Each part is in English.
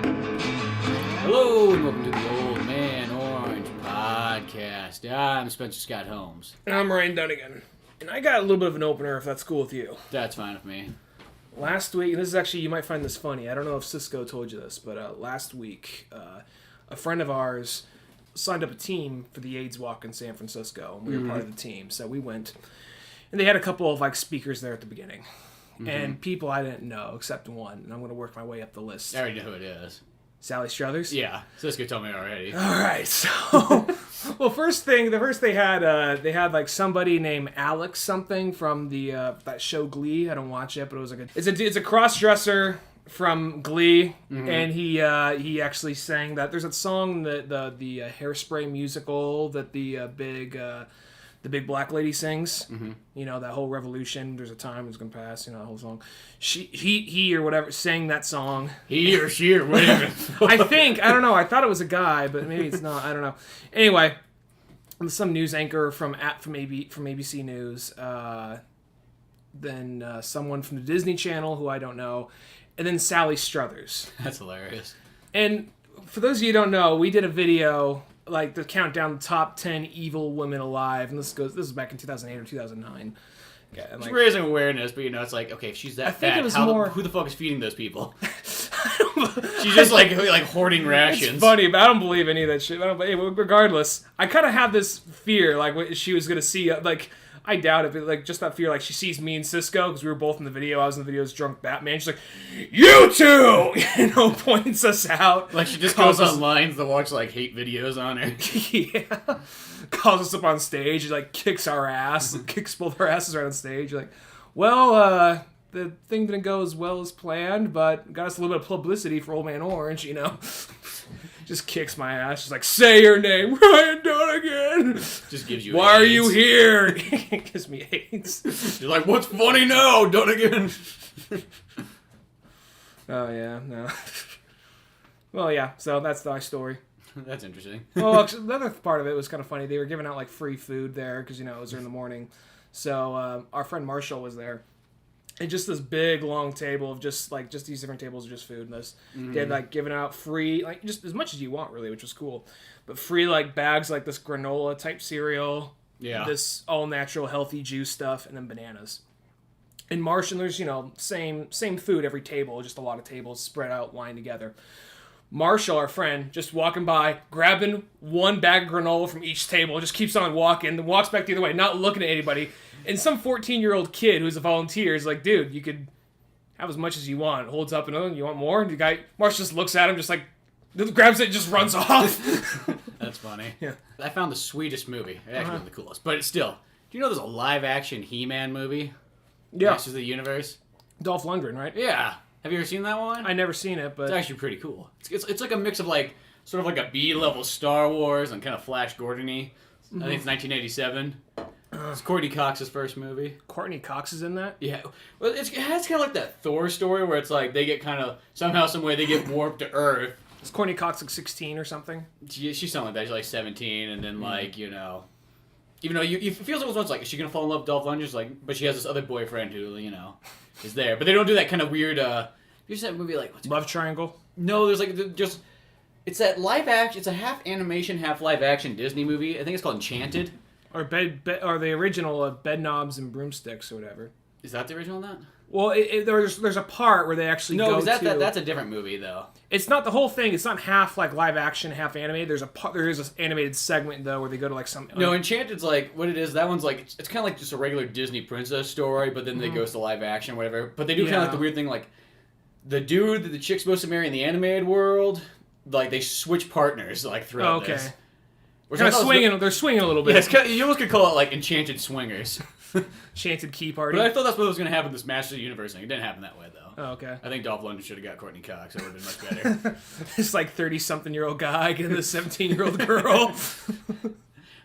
Hello and welcome to the Old Man Orange Podcast. I'm Spencer Scott Holmes. And I'm Ryan Dunigan. And I got a little bit of an opener if that's cool with you. That's fine with me. Last week, and this is actually, you might find this funny. I don't know if Cisco told you this, but last week, a friend of ours signed up a team for the AIDS Walk in San Francisco. And we were part of the team. So we went, and they had a couple of speakers there at the beginning. And people I didn't know, except one. And I'm going to work my way up the list. I already know who it is. Sally Struthers? Yeah, Cisco told me already. All right, so well, first they had somebody named Alex something from the that show Glee. I don't watch it, but it was it's a cross dresser from Glee, and he actually sang that. There's that song that the Hairspray musical that the big black lady sings. You know, that whole revolution. There's a time it's gonna pass. You know, that whole song. He or whatever sang that song. He or she or whatever. I don't know. I thought it was a guy, but maybe it's not. I don't know. Anyway, some news anchor from ABC News. Then someone from the Disney Channel who I don't know, and then Sally Struthers. That's hilarious. And for those of you who don't know, we did a video. The countdown, the top 10 evil women alive, and this is back in 2008 or 2009. Yeah, and it's raising awareness, but it's like, okay, if she's that fat, who the fuck is feeding those people? She's just like hoarding rations. It's funny, but I don't believe any of that shit. Regardless, I kind of have this fear, what she was gonna see, I doubt it, but just that fear, she sees me and Cisco, because we were both in the video. I was in the video as drunk Batman. She's like, "You two!" Points us out. She just goes online to watch hate videos on her. Yeah. Calls us up on stage, kicks our ass, kicks both our asses right on stage. You're like, well, the thing didn't go as well as planned, but got us a little bit of publicity for Old Man Orange, Just kicks my ass. She's like, "Say your name, Ryan Dunigan." Just gives you Why AIDS. are you here? Gives me AIDS. You're like, "What's funny now, Dunigan?" Oh, yeah, no. Well, yeah, so that's my story. That's interesting. Well, actually, the other part of it was kind of funny. They were giving out, free food there because, it was in the morning. So our friend Marshall was there. And just this big, long table of just these different tables of just food. And this, they had, giving out free, just as much as you want, really, which was cool. But free, bags this granola-type cereal. Yeah. This all-natural, healthy juice stuff, and then bananas. And Marshall, there's, same food every table, just a lot of tables spread out, lined together. Marshall, our friend, just walking by, grabbing one bag of granola from each table, just keeps on walking, then walks back the other way, not looking at anybody. And some 14-year-old kid who's a volunteer is like, "Dude, you could have as much as you want." Holds up another, "You want more?" And the guy, Marshall just looks at him, just grabs it and just runs off. That's funny. Yeah. I found the sweetest movie. It actually wasn't the coolest. But it's still, do you know there's a live-action He-Man movie? Yeah. Masters of the Universe? Dolph Lundgren, right? Yeah. Have you ever seen that one? I never seen it, but It's actually pretty cool. It's like a mix of sort of like a B-level Star Wars and kind of Flash Gordon-y. I think it's 1987. It's Courtney Cox's first movie. Courtney Cox is in that? Yeah. Well, it has kind of like that Thor story where it's they get kind of, somehow, some way, they get warped to Earth. Is Courtney Cox 16 or something? She's something like that. She's 17, and then even though it feels almost is she gonna fall in love with Dolph Lundgren? But she has this other boyfriend who is there. But they don't do that kind of weird. You that movie what's Love Triangle? No, there's it's that live action. It's a half animation, half live action Disney movie. I think it's called Enchanted. Or or the original Bed Knobs and Broomsticks or whatever. Is that the original of that? Well, there's a part where they actually go to... No, that's a different movie, though. It's not the whole thing. It's not half live action, half animated. There is an animated segment, though, where they go to some... No, Enchanted's what it is, that one's it's kind of just a regular Disney princess story, but then they go to live action, whatever. But they do kind of the weird thing, the dude that the chick's supposed to marry in the animated world, they switch partners, throughout this. Which kind of swinging, they're swinging a little bit. Yeah, you almost could call it Enchanted Swingers. Enchanted Key Party. But I thought that's what was going to happen in this Masters of the Universe thing. It didn't happen that way, though. Oh, okay. I think Dolph Lundgren should have got Courtney Cox. It would have been much better. It's 30-something-year-old guy getting this 17-year-old girl.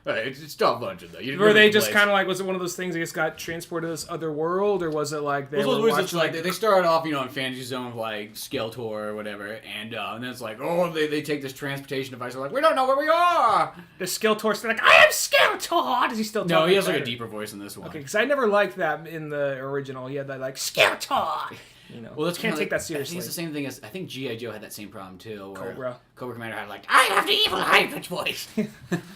Right, it's Dolph Lundgren, though. Were they just kind of was it one of those things that just got transported to this other world, or was it they were watching, they started off, in Fantasy Zone with Skeletor or whatever, and then it's they take this transportation device, they're we don't know where we are! The Skeletor's I am Skeletor! Does he still talk? No, he has a deeper voice in this one. Okay, because I never liked that in the original. He had that Skeletor! You know, well, that's can't take that I seriously. think it's the same thing as I think G.I. Joe had that same problem too. Where Cobra Commander had like, I have the evil high pitch voice.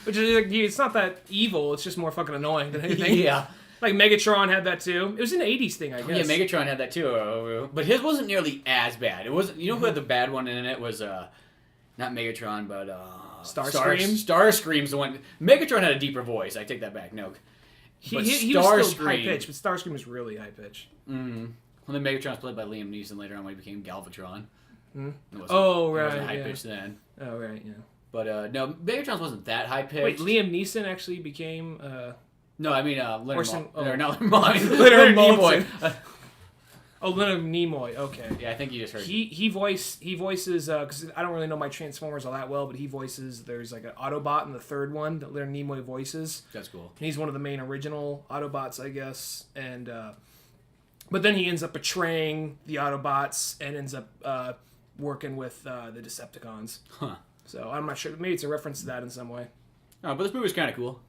Which is like, it's not that evil. It's just more fucking annoying than anything. Yeah. Like Megatron had that too. It was an '80s thing, I guess. Yeah, Megatron had that too, but his wasn't nearly as bad. It wasn't. You know who had the bad one in it was not Megatron, but Starscream. Starscream's the one. Megatron had a deeper voice. I take that back. No. He was still high pitched, but Starscream was really high pitched. Mm-hmm. Well, then Megatron was played by Liam Neeson later on when he became Galvatron. Mm. It wasn't high pitched then. Oh right, yeah. But no, Megatron wasn't that high pitched. Wait, Liam Neeson actually became. No, I mean Leonard Leonard Nimoy. Leonard Nimoy. Okay. Yeah, I think you just heard. He voices because I don't really know my Transformers all that well, but he voices. There's like an Autobot in the third one that Leonard Nimoy voices. That's cool. And he's one of the main original Autobots, I guess. And but then he ends up betraying the Autobots and ends up working with the Decepticons. Huh. So I'm not sure. Maybe it's a reference to that in some way. Oh, but this movie was kind of cool.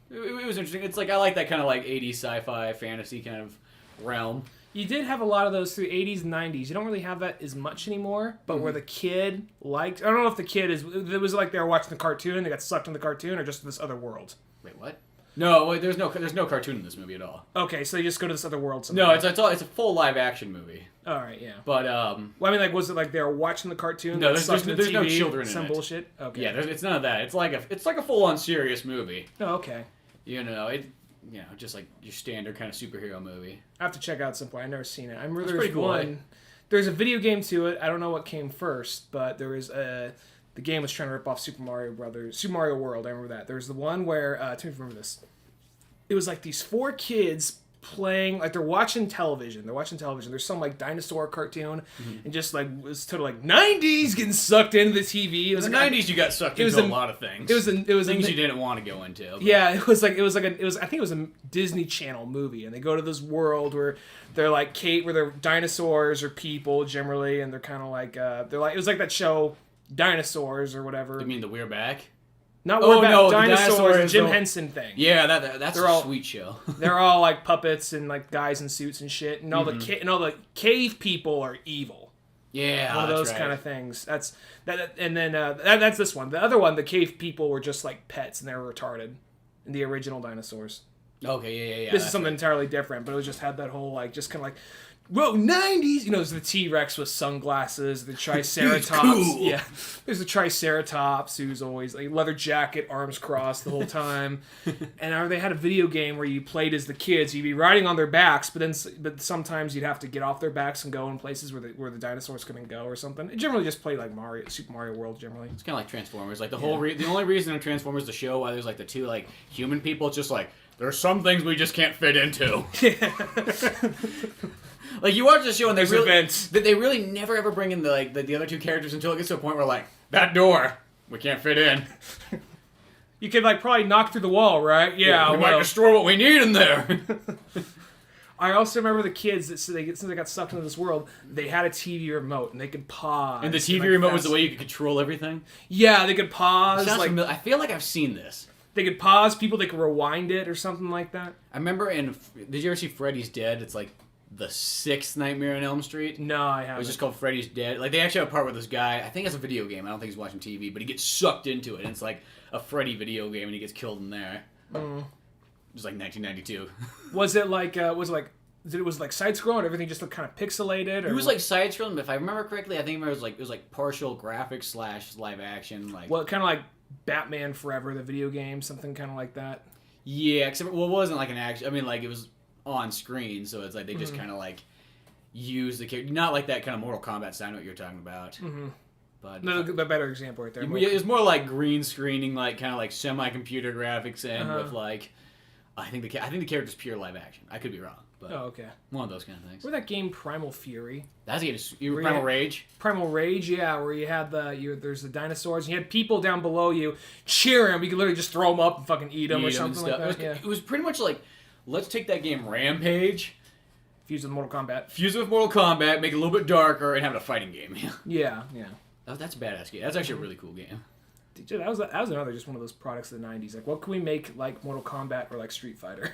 It was interesting. It's like I like that kind of like 80s sci-fi fantasy kind of realm. You did have a lot of those through 80s and 90s. You don't really have that as much anymore, but where the kid liked... I don't know if the kid is... It was like they were watching the cartoon, they got sucked in the cartoon, or just this other world. Wait, what? No, wait, there's no cartoon in this movie at all. Okay, so they just go to this other world somehow. No, it's a full live action movie. All right, yeah. But well, I mean, like, was it like they were watching the cartoon? No, there's TV, no children in it. Some bullshit. Okay. Yeah, it's none of that. It's like a full on serious movie. Oh, okay. You know, just like your standard kind of superhero movie. I have to check it out at some point. I've never seen it. I remember That's there's pretty cool, one. There's a video game to it. I don't know what came first, but there was the game was trying to rip off Super Mario World. I remember that. There was the one where tell me if you remember this. It was like these 4 kids playing, like they're watching television. There's some like dinosaur cartoon, and just like it was totally like 90s getting sucked into the TV. It was in the like, 90s, you got sucked into a lot of things. It was things you didn't want to go into. But. Yeah, it was I think it was a Disney Channel movie, and they go to this world where they're like where they're dinosaurs or people generally, and they're kind of like it was like that show Dinosaurs or whatever. You mean the We're Back? Not the dinosaurs, the Jim don't... Henson thing. Yeah, that's a sweet show. They're all like puppets and like guys in suits and shit, and all the cave people are evil. Yeah, one of those kind of things. That's this one. The other one, the cave people were just like pets and they were retarded in the original dinosaurs. Okay, yeah. This is something entirely different, but it was just had that whole like just kind of like. Whoa, 90s! You know, there's the T-Rex with sunglasses, the Triceratops. Cool. Yeah. There's the Triceratops who's always like leather jacket, arms crossed the whole time. And they had a video game where you played as the kids. You'd be riding on their backs, but sometimes you'd have to get off their backs and go in places where the dinosaurs couldn't go or something. It generally just played like Super Mario World generally. It's kind of like Transformers. Like the only reason in Transformers the show why there's like the 2 like human people, it's just like there's some things we just can't fit into. Like you watch the show and there's events that they really never ever bring in the other 2 characters until it gets to a point where like that door we can't fit in. You could like probably knock through the wall, right? Yeah, we might destroy what we need in there. I also remember the kids that since they got sucked into this world, they had a TV remote and they could pause. And the TV remote was the way you could control everything. Yeah, they could pause. I feel like I've seen this. They could pause people. They could rewind it or something like that. I remember did you ever see Freddy's Dead? It's like the 6th Nightmare on Elm Street. No, I haven't. It was just called Freddy's Dead. Like they actually have a part where this guy, I think it's a video game. I don't think he's watching TV, but he gets sucked into it, and it's like a Freddy video game, and he gets killed in there. It was like 1992. Was it like side scrolling and everything just looked kind of pixelated? Or it was like side scrolling, but if I remember correctly, I think it was like partial graphics / live action. Like kind of like Batman Forever, the video game, something kind of like that. Yeah, except it wasn't like an action. I mean, like it was on screen, so it's like they just kind of like use the character, not like that kind of Mortal Kombat style. I know what you're talking about. But the better example right there. It's more like green screening, like kind of like semi-computer graphics, and with like I think the character's pure live action. I could be wrong, but okay, one of those kind of things. Or that game Primal Fury. That's Primal Rage. Primal Rage, yeah, where you had there's the dinosaurs, and you had people down below you cheering. We could literally just throw them up and fucking eat them or something like that. It was pretty much like, let's take that game Rampage, fuse with Mortal Kombat, make it a little bit darker, and have it a fighting game. Yeah. That's a badass game. That's actually a really cool game. Dude, that was another just one of those products of the 90s. Like, what can we make like Mortal Kombat or like Street Fighter?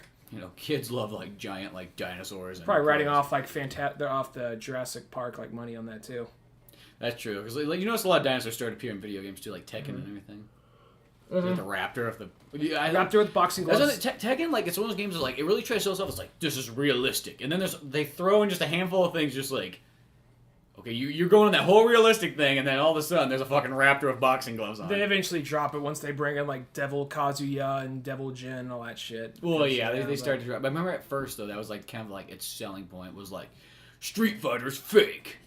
kids love like giant like dinosaurs. And Probably writing off like they're off the Jurassic Park like money on that too. That's true, because like you notice a lot of dinosaurs start appearing in video games too, like Tekken and everything. Like the raptor of the raptor with boxing gloves. Tekken, like it's one of those games that like it really tries to sell itself. It's like this is realistic, and then they throw in just a handful of things, just like okay, you're going on that whole realistic thing, and then all of a sudden there's a fucking raptor with boxing gloves on. They eventually drop it once they bring in like Devil Kazuya and Devil Jin and all that shit. Well, yeah, they started to drop. But I remember at first though, that was like kind of like its selling point was like Street Fighter's fake,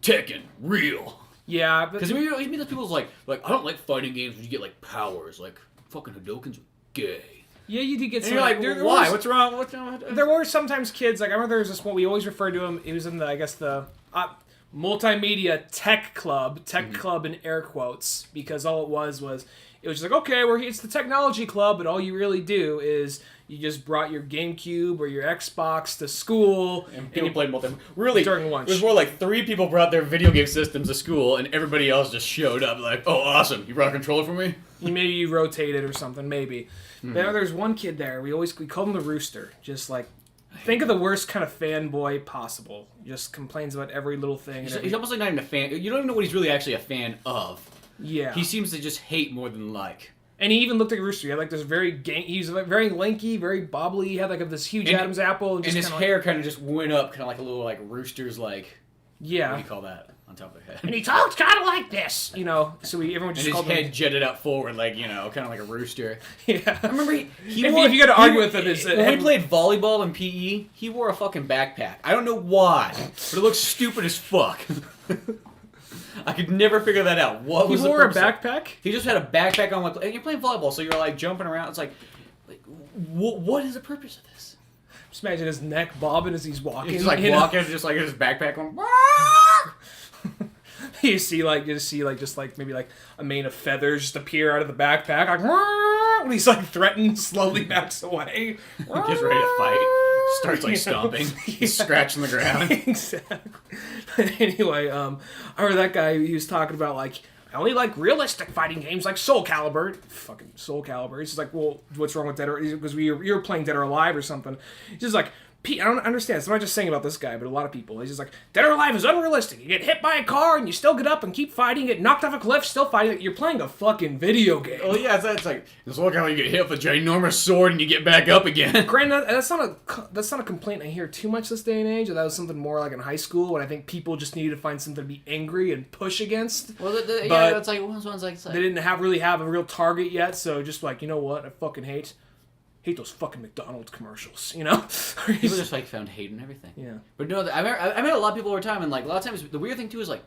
Tekken real. Yeah, because you meet those people like I don't like fighting games when you get like powers, like fucking Hadokens are gay. Yeah, you did get some. And you're like, why? What's wrong? What's wrong? There were sometimes kids like I remember there was this one we always referred to him. He was in the multimedia tech club in air quotes, because all it was just like, okay, it's the technology club, but all you really do is you just brought your GameCube or your Xbox to school and people played multiplayer. Really, during lunch. It was more like 3 people brought their video game systems to school, and everybody else just showed up like, oh, awesome, you brought a controller for me? Maybe you rotated or something, maybe. There's one kid there, we called him the Rooster, just like, think of the worst kind of fanboy possible. Just complains about every little thing. He's almost like not even a fan. You don't even know what he's really actually a fan of. Yeah. He seems to just hate more than like. And he even looked like a rooster. He had like this he's like very lanky, very bobbly. He had like this huge Adam's apple. And his hair kind of just went up, kind of like a little like rooster's like. Yeah. What do you call that? On top of the head. And he talked kind of like this, so everyone just called him. And his head jutted out forward, like kind of like a rooster. Yeah. I remember if you got to argue with him, when we played volleyball in PE, he wore a fucking backpack. I don't know why, but it looks stupid as fuck. I could never figure that out. What was he wore a backpack? He just had a backpack on. And you're playing volleyball, so you're like jumping around. It's like what is the purpose of this? Just imagine his neck bobbing as he's walking. He's like walking, just like his backpack on. You see maybe like a mane of feathers just appear out of the backpack. Like, and he's like threatened, slowly backs away. Gets ready to fight. Starts like stomping. He's scratching the ground. Exactly. Anyway, I remember that guy, he was talking about like, I only like realistic fighting games like Soul Calibur. Fucking Soul Calibur. He's just like, well, what's wrong with Dead or... Because you were playing Dead or Alive or something. He's just like, I don't understand. So I'm not just saying about this guy, but a lot of people. He's just like, Dead or Alive is unrealistic. You get hit by a car and you still get up and keep fighting. Get knocked off a cliff, still fighting. You're playing a fucking video game. Oh yeah, it's like it's like how you get hit with a ginormous sword and you get back up again. Granted, that's not a complaint I hear too much this day and age. That was something more like in high school when I think people just needed to find something to be angry and push against. Well, yeah, that's like one's like they didn't really have a real target yet. So just like, you know what, I fucking hate those fucking McDonald's commercials, People just like found hate in everything. Yeah. But no, I met a lot of people over time, and like a lot of times the weird thing too is like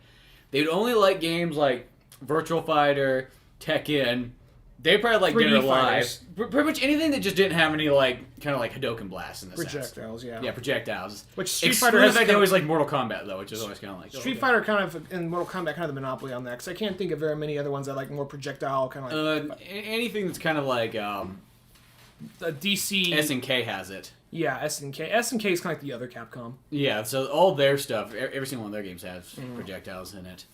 they'd only like games like Virtual Fighter, Tekken. They probably like Dead or Alive. Pretty much anything that just didn't have any like kind of like Hadouken blasts in the projectiles, sense. Yeah, projectiles. Which Street Fighter has. They always like Mortal Kombat though, which is always kind of like Street Fighter kind of and Mortal Kombat kind of the monopoly on that, because I can't think of very many other ones that like more projectile kind of like. Anything that's kind of like. DC SNK has it. Yeah, SNK. SNK is kind of like the other Capcom. Yeah, so all their stuff, every single one of their games has projectiles in it.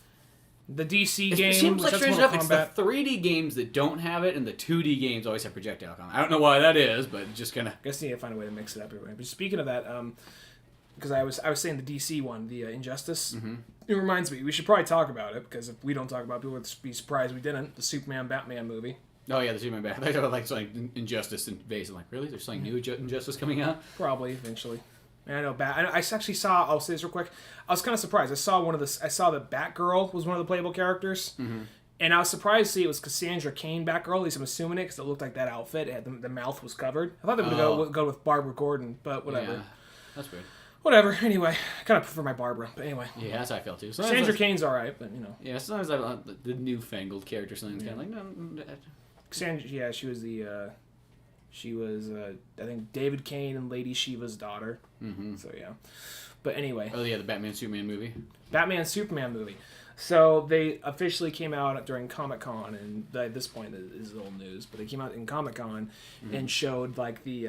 The DC game, it seems like strange enough, it's the 3D games that don't have it, and the 2D games always have projectile combat. I don't know why that is, but just kind of. I guess you need to find a way to mix it up anyway. But speaking of that, because I was saying the DC one, the Injustice. It reminds me, we should probably talk about it, because if we don't talk about it, people would be surprised we didn't. The Superman Batman movie. Oh yeah, the Superman Batman. I thought like something Injustice and base. I'm like, really? There's something new Injustice coming out? Probably eventually. I know I actually saw. I'll say this real quick. I was kind of surprised. I saw that Batgirl was one of the playable characters, and I was surprised to see it was Cassandra Cain Batgirl. At least I'm assuming it, because it looked like that outfit. It had the mouth was covered. I thought they would go with Barbara Gordon, but whatever. Yeah, that's weird. Whatever. Anyway, I kind of prefer my Barbara, but anyway. Yeah, that's how I felt too. Cassandra Cain's all right, but Yeah, sometimes I the newfangled character something's kind of like no. Cassandra, yeah, she was I think David Cain and Lady Shiva's daughter. So yeah, but anyway. Oh yeah, the Batman Superman movie. Batman Superman movie. So they officially came out during Comic-Con, and at this point this is old news, but they came out in Comic-Con and showed like they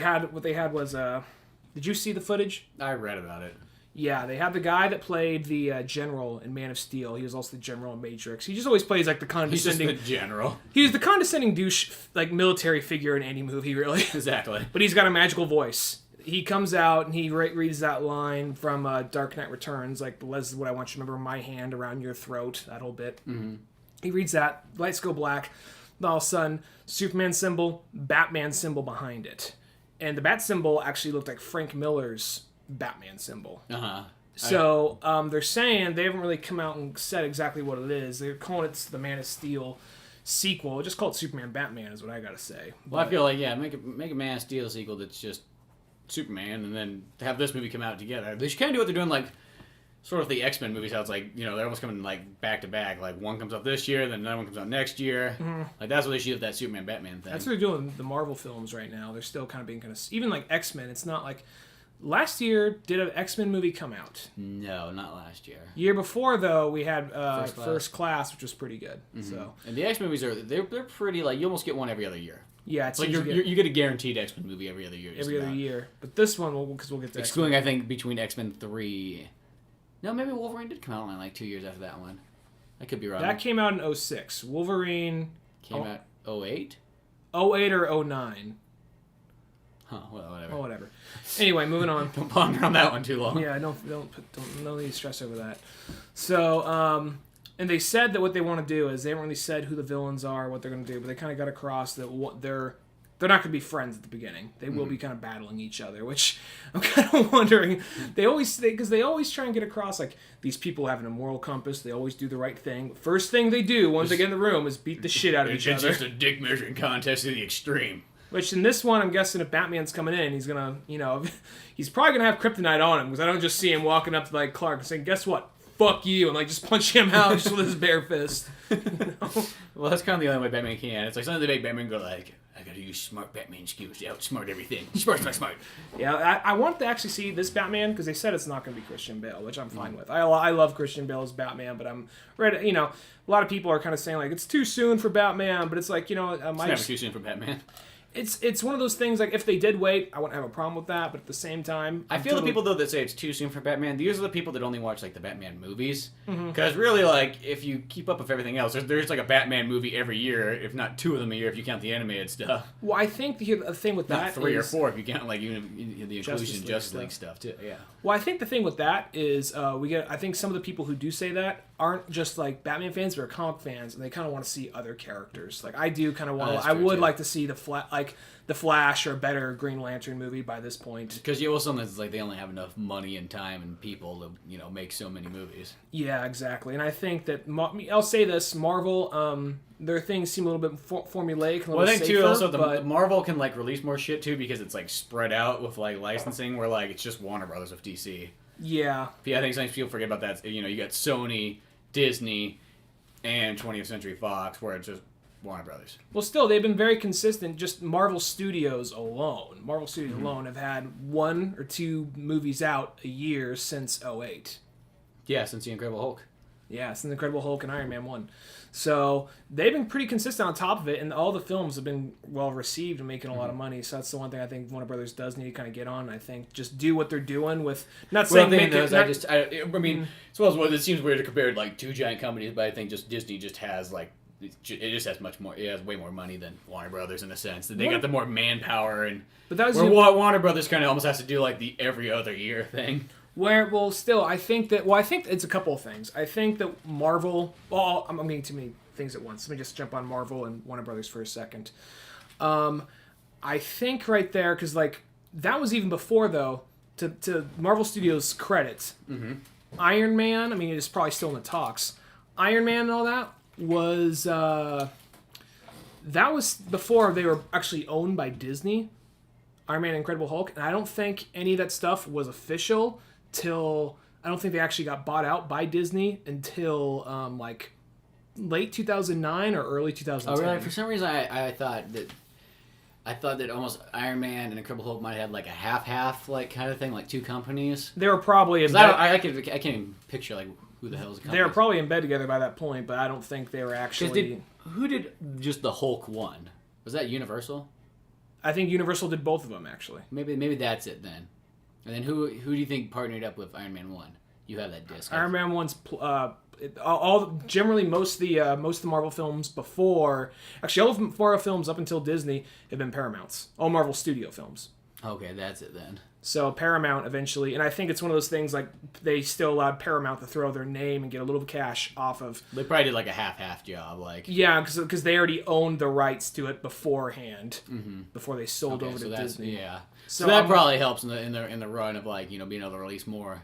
had what they had was did you see the footage? I read about it. Yeah, they have the guy that played the general in Man of Steel. He was also the general in Matrix. He just always plays like the condescending... He's just the general. He's the condescending douche, like, military figure in any movie, really. Exactly. But he's got a magical voice. He comes out and he reads that line from Dark Knight Returns, like, "This is what I want you to remember, my hand around your throat," that whole bit. Mm-hmm. He reads that, lights go black, all of a sudden, Superman symbol, Batman symbol behind it. And the bat symbol actually looked like Frank Miller's Batman symbol. Uh-huh. So they're saying, they haven't really come out and said exactly what it is. They're calling it the Man of Steel sequel. Just call it Superman Batman is what I gotta say. Well, I feel like, yeah, make a Man of Steel sequel that's just Superman, and then have this movie come out together. They should kind of do what they're doing, like, sort of the X-Men movies, how it's like, you know, they're almost coming, like, back to back. Like, one comes out this year, then another one comes out next year. Mm-hmm. Like, that's what they should do with that Superman Batman thing. That's what they're doing with the Marvel films right now. They're still kind of being kind of... Even, like, X-Men, it's not like... Last year, did an X-Men movie come out? No, not last year. Year before, though, we had First Class, which was pretty good. Mm-hmm. So, and the X-Men movies they're pretty, like, you almost get one every other year. Yeah, it's like you get a guaranteed X-Men movie every other year. Every other year, but this one, because we'll get to excluding, X-Men. I think, between X-Men 3. No, maybe Wolverine did come out only like 2 years after that one. I could be wrong. That came out in 2006. Wolverine came out 2008? 2008 or 2009. Huh, well, whatever. Oh, whatever. Anyway, moving on. Don't ponder on that one too long. Yeah, don't no need to stress over that. So, and they said that what they want to do is, they haven't really said who the villains are, what they're going to do, but they kind of got across that they're not going to be friends at the beginning. They will be kind of battling each other, which I'm kind of wondering. Because they always try and get across, like, these people have an immoral compass. They always do the right thing. First thing they do once they get in the room is beat the shit out of each other. It's just a dick measuring contest to the extreme. Which, in this one, I'm guessing if Batman's coming in, he's gonna, you know, he's probably gonna have kryptonite on him, because I don't just see him walking up to, like, Clark and saying, "Guess what? Fuck you," and, like, just punch him out just with his bare fist. You know? Well, that's kind of the only way Batman can. It's like something that make Batman go like, "I gotta use smart Batman skills to outsmart everything." Smart. Yeah, I want to actually see this Batman, because they said it's not going to be Christian Bale, which I'm fine with. I love Christian Bale as Batman, but I'm ready. You know, a lot of people are kind of saying, like, it's too soon for Batman, but it's like, you know, it's never too soon for Batman. It's one of those things, like, if they did wait, I wouldn't have a problem with that, but at the same time... I feel the people, though, that say it's too soon for Batman, these are the people that only watch, like, the Batman movies. Because really, like, if you keep up with everything else, there's like, a Batman movie every year, if not 2 of them a year, if you count the animated stuff. Well, I think the thing with that is... Not 3 or 4 if you count, like, even the inclusion of Justice League stuff, too. Yeah. Well, I think the thing with that is, I think some of the people who do say that aren't just, like, Batman fans, but are comic fans, and they kind of want to see other characters. Like, I do kind of want to... I would like to see the Flash or a better Green Lantern movie by this point. Because you also sometimes it's like they only have enough money and time and people to, you know, make so many movies. Yeah, exactly. And I think that I'll say this: Marvel, their things seem a little bit formulaic. Well, I think too. Also, the Marvel can like release more shit too because it's like spread out with like licensing, where like it's just Warner Brothers with DC. Yeah. I think sometimes people forget about that. You know, you got Sony, Disney, and 20th Century Fox, where it's just Warner Brothers. Well, still, they've been very consistent. Just Marvel Studios alone. Marvel Studios alone have had 1 or 2 movies out a year since 2008. Yeah, since The Incredible Hulk. Yeah, since The Incredible Hulk and Iron Man 1. So they've been pretty consistent on top of it, and all the films have been well received and making a lot of money. So that's the one thing I think Warner Brothers does need to kind of get on. I think just do what they're doing with I mean, as well as it seems weird to compare like 2 giant companies, but I think just Disney just has like. It just has much more. It has way more money than Warner Brothers in a sense. That they got the more manpower and. But that was Warner Brothers kind of almost has to do like the every other year thing. I think it's a couple of things. I think that Marvel. Well, I'm getting too many things at once. Let me just jump on Marvel and Warner Brothers for a second. I think right there, because like that was even before though. To Marvel Studios' credit, Iron Man. I mean, it's probably still in the talks. Iron Man and all that. Was that was before they were actually owned by Disney, Iron Man and Incredible Hulk, and I don't think any of that stuff was official till I don't think they actually got bought out by Disney until like late 2009 or early 2010. Oh, really? For some reason, I thought that almost Iron Man and Incredible Hulk might have like a half like kind of thing, like 2 companies. They were probably I can't even picture like. Who the hell is the company? They were probably in bed together by that point, but I don't think they were actually... Who did just the Hulk one? Was that Universal? I think Universal did both of them, actually. Maybe that's it then. And then who do you think partnered up with Iron Man 1? You have that disc. Iron Man 1's generally most of the Marvel films before, actually all of the Marvel films up until Disney have been Paramount's. All Marvel Studio films. Okay, that's it then. So Paramount eventually, and I think it's one of those things like they still allowed Paramount to throw their name and get a little cash off of. They probably did like a half job, like. Yeah, because they already owned the rights to it beforehand, before they sold over to Disney. Yeah. So that probably helps in the run of like being able to release more.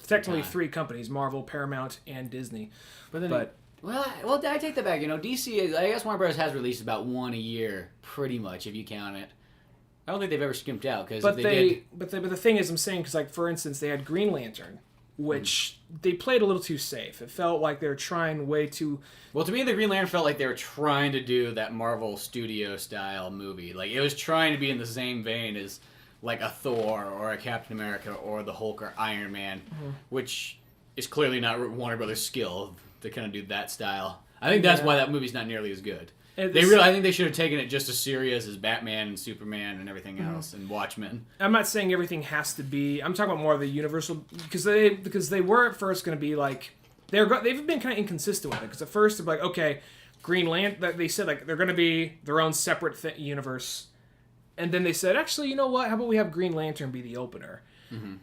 Technically, 3 companies: Marvel, Paramount, and Disney. Well, I take that back. DC, I guess Warner Bros. Has released about one a year, pretty much, if you count it. I don't think they've ever skimped out because But the thing is, I'm saying because like for instance, they had Green Lantern, which they played a little too safe. It felt like they were trying way too. Well, to me, the Green Lantern felt like they were trying to do that Marvel Studio style movie. Like it was trying to be in the same vein as like a Thor or a Captain America or the Hulk or Iron Man, which is clearly not Warner Brothers' skill to kind of do that style. I think that's why that movie's not nearly as good. I think they should have taken it just as serious as Batman and Superman and everything else and Watchmen. I'm not saying everything has to be. I'm talking about more of the universal because they were at first going to be like they've been kind of inconsistent with it because at first they're like okay, Green Lantern. They said like they're going to be their own separate universe, and then they said actually you know what? How about we have Green Lantern be the opener?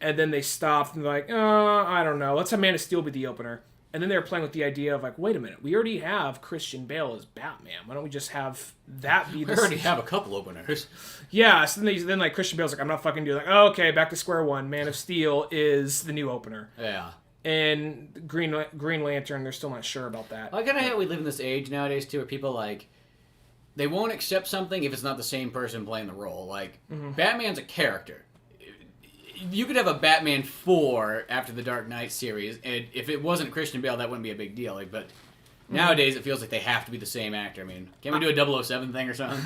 And then they stopped and they're like I don't know. Let's have Man of Steel be the opener. And then they were playing with the idea of like, wait a minute, we already have Christian Bale as Batman. Why don't we just have that be the... We already have a couple openers. Yeah, so then like Christian Bale's like, I'm not fucking doing like, oh, okay, back to square one. Man of Steel is the new opener. Yeah. And Green Lantern, they're still not sure about that. I kind of hate we live in this age nowadays too, where people like they won't accept something if it's not the same person playing the role. Like Batman's a character. You could have a Batman 4 after the Dark Knight series, and if it wasn't Christian Bale, that wouldn't be a big deal. But nowadays, it feels like they have to be the same actor. I mean, can't we do a 007 thing or something?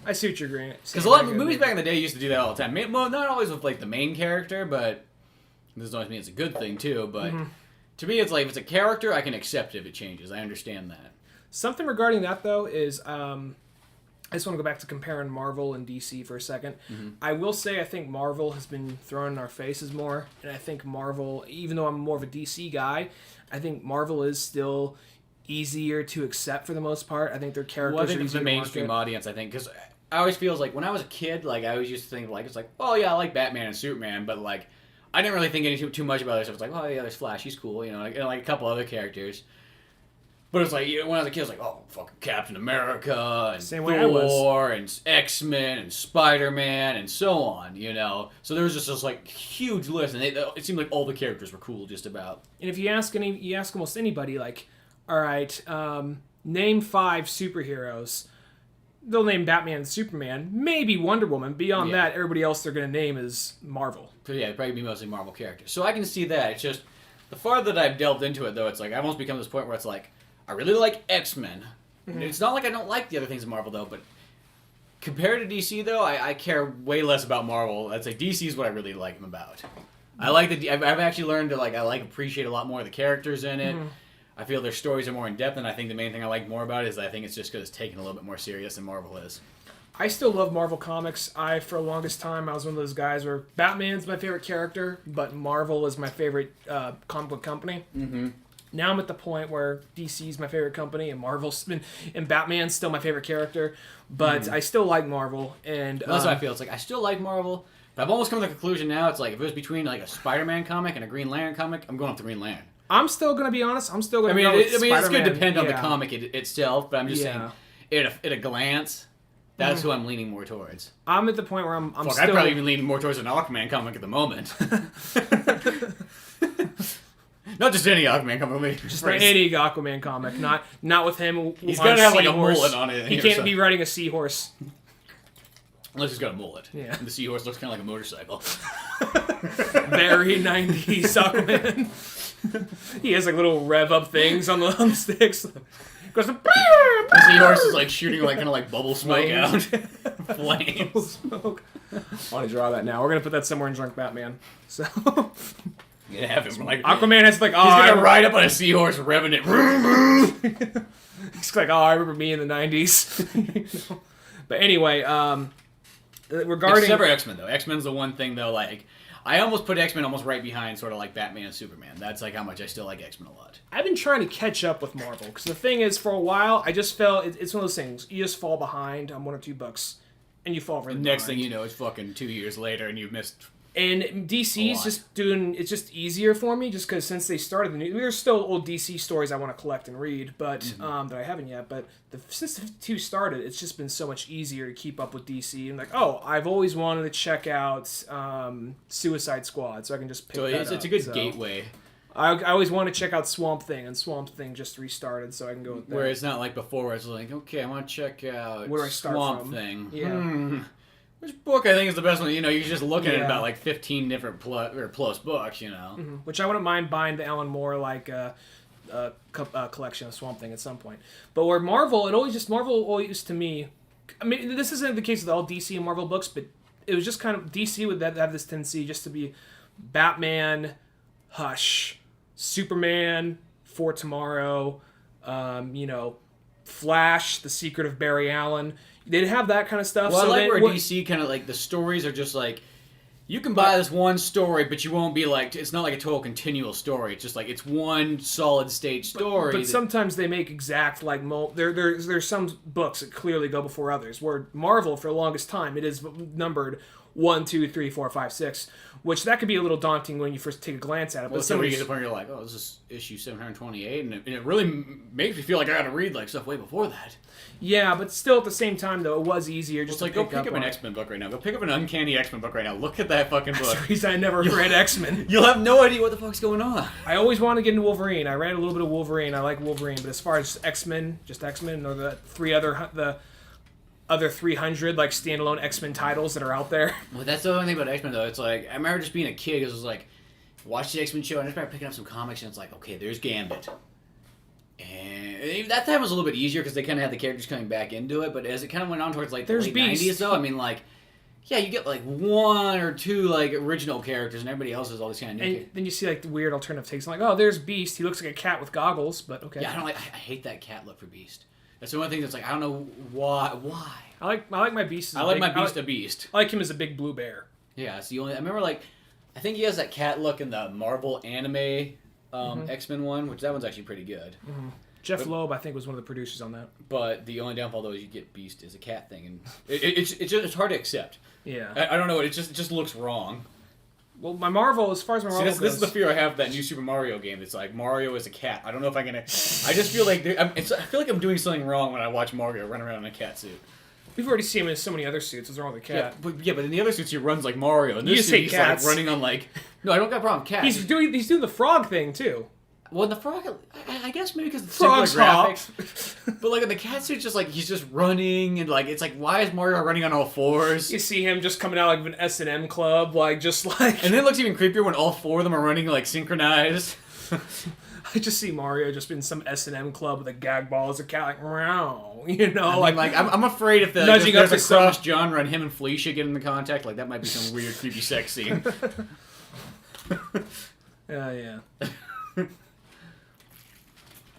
I see what you're agreeing. Because a lot of movies back in the day used to do that all the time. Well, not always with like the main character, but this doesn't always mean it's a good thing too. But to me, it's like if it's a character, I can accept if it changes. I understand that. Something regarding that though is. I just want to go back to comparing Marvel and DC for a second. I will say I think Marvel has been thrown in our faces more, and I think Marvel, even though I'm more of a DC guy, I think Marvel is still easier to accept for the most part. I think their characters are easier to market. Well, I think it's the mainstream audience, I think, because I always feels like when I was a kid, like I always used to think like it's like, oh yeah, I like Batman and Superman, but like I didn't really think too much about it. So it's like, oh yeah, there's Flash, he's cool, and like a couple other characters. But it's like, when I was a kid, I was like, oh, fucking Captain America, and Thor, and X-Men, and Spider-Man, and so on, So there was just this, like, huge list, and it seemed like all the characters were cool, just about. And if you ask almost anybody, like, all right, name 5 superheroes, they'll name Batman and Superman, maybe Wonder Woman. Beyond that, everybody else they're going to name is Marvel. So yeah, it'd probably be mostly Marvel characters. So I can see that. It's just, the farther that I've delved into it, though, it's like, I've almost become to this point where it's like, I really like X-Men. It's not like I don't like the other things in Marvel, though, but compared to DC, though, I care way less about Marvel. I'd say DC is what I really like them about. I've actually learned to, appreciate a lot more of the characters in it. I feel their stories are more in-depth, and I think the main thing I like more about it is I think it's just because it's taken a little bit more serious than Marvel is. I still love Marvel Comics. For the longest time, I was one of those guys where Batman's my favorite character, but Marvel is my favorite comic book company. Now I'm at the point where DC's my favorite company and and Batman's still my favorite character, but I still like Marvel. And that's what I feel. It's like I still like Marvel, but I've almost come to the conclusion now. It's like if it was between like a Spider-Man comic and a Green Lantern comic, I'm going with the Green Lantern. I'm still gonna be honest. I'm still gonna. It's going to depend on the comic itself, but I'm just saying, at a glance, that's who I'm leaning more towards. I'm at the point where I'm still. I'd probably even lean more towards an Aquaman comic at the moment. Not just any Aquaman comic. Just any Aquaman comic. Not with him. He's got to have like a mullet on it. He can't be riding a seahorse. Unless he's got a mullet. Yeah. And the seahorse looks kind of like a motorcycle. Very 90s Aquaman. He has like little rev up things on the sticks. Goes the seahorse is like shooting like kind of like bubble smoke out. Flames. Smoke. I want to draw that now. We're gonna put that somewhere in Drunk Batman. So. You have him like Aquaman has like, he's gonna ride up on a seahorse revving it. He's like, I remember me in the 90s. But anyway, regarding except for X-Men though. X-Men's the one thing though, like I almost put X-Men almost right behind sort of like Batman and Superman. That's like how much I still like X-Men a lot. I've been trying to catch up with Marvel because the thing is, for a while, I just felt it's one of those things. You just fall behind on 1 or 2 books, and you fall really behind. Next thing you know, it's fucking 2 years later, and you've missed. And DC's just doing it's just easier for me just because since they started the new, there's still old DC stories I want to collect and read, but that I haven't yet. But since the 2 started, it's just been so much easier to keep up with DC. And like, I've always wanted to check out Suicide Squad, so I can just pick that up. It's a good gateway. I always want to check out Swamp Thing, and Swamp Thing just restarted, so I can go with that. Where it's not like before, where it's like, okay, I want to check out where do I start Swamp from? Thing. Yeah. Which book I think is the best one? You know, you're just looking at about like 15 different plus books, you know. Mm-hmm. Which I wouldn't mind buying the Alan Moore collection of Swamp Thing at some point. But where Marvel always to me, I mean, this isn't the case with all DC and Marvel books, but it was just kind of DC would have this tendency just to be Batman, Hush, Superman, For Tomorrow, Flash, The Secret of Barry Allen. They'd have that kind of stuff. Well, I like where DC kind of like the stories are just like you can buy this one story, but you won't be like it's not like a total continual story. It's just like it's one solid stage story. But sometimes they make exact like there's some books that clearly go before others. Where Marvel for the longest time it is numbered 1, 2, 3, 4, 5, 6, which that could be a little daunting when you first take a glance at it. But somebody gets to the point where you're like, oh, this is issue 728, and it really makes me feel like I got to read like stuff way before that. Yeah, but still at the same time though, it was easier just to go pick up an X-Men book right now. Go pick up an Uncanny X-Men book right now. Look at that fucking book. That's the reason I never read X-Men. You'll have no idea what the fuck's going on. I always want to get into Wolverine. I read a little bit of Wolverine. I like Wolverine, but as far as X-Men, just X-Men, or the other 300 like standalone X-Men titles that are out there. Well, that's the only thing about X-Men though. It's like I remember just being a kid because it was like watch the X-Men show and I just remember picking up some comics and it's like okay, there's Gambit. And that time was a little bit easier because they kind of had the characters coming back into it. But as it kind of went on towards like the late 90s though, I mean like yeah, you get like 1 or 2 like original characters and everybody else is all these kind of new characters. Then you see like the weird alternative takes. I'm like, oh, there's Beast. He looks like a cat with goggles, but okay. Yeah, I hate that cat look for Beast. That's the one thing that's like I don't know why. I like my Beast. I like my Beast a Beast. I like him as a big blue bear. Yeah, it's the only. I remember like, I think he has that cat look in the Marvel anime X-Men one, which that one's actually pretty good. Mm-hmm. Jeff Loeb, I think, was one of the producers on that. But the only downfall though is you get Beast as a cat thing, and it's hard to accept. Yeah. I don't know. It just looks wrong. Well, my Marvel, as far as my Marvel goes... This is the fear I have of that new Super Mario game. It's like, Mario is a cat. I don't know if I'm going to... I just feel like... I feel like I'm doing something wrong when I watch Mario run around in a cat suit. We've already seen him in so many other suits. What's wrong with the cat? Yeah, but in the other suits he runs like Mario. In this suit he's like running on like... No, I don't got a problem with cats. He's doing the frog thing, too. Well, in the frog, I guess maybe because it's Frog's graphics. But like in the cat suit, just like he's just running and like it's like why is Mario running on all 4s? You see him just coming out like an S&M club, like just like. And then it looks even creepier when all 4 of them are running like synchronized. I just see Mario just in some S&M club with a gag ball as a cat, like meow, I'm afraid if there's a cross genre and him and Felicia get into contact, like that might be some weird creepy sex scene. Yeah.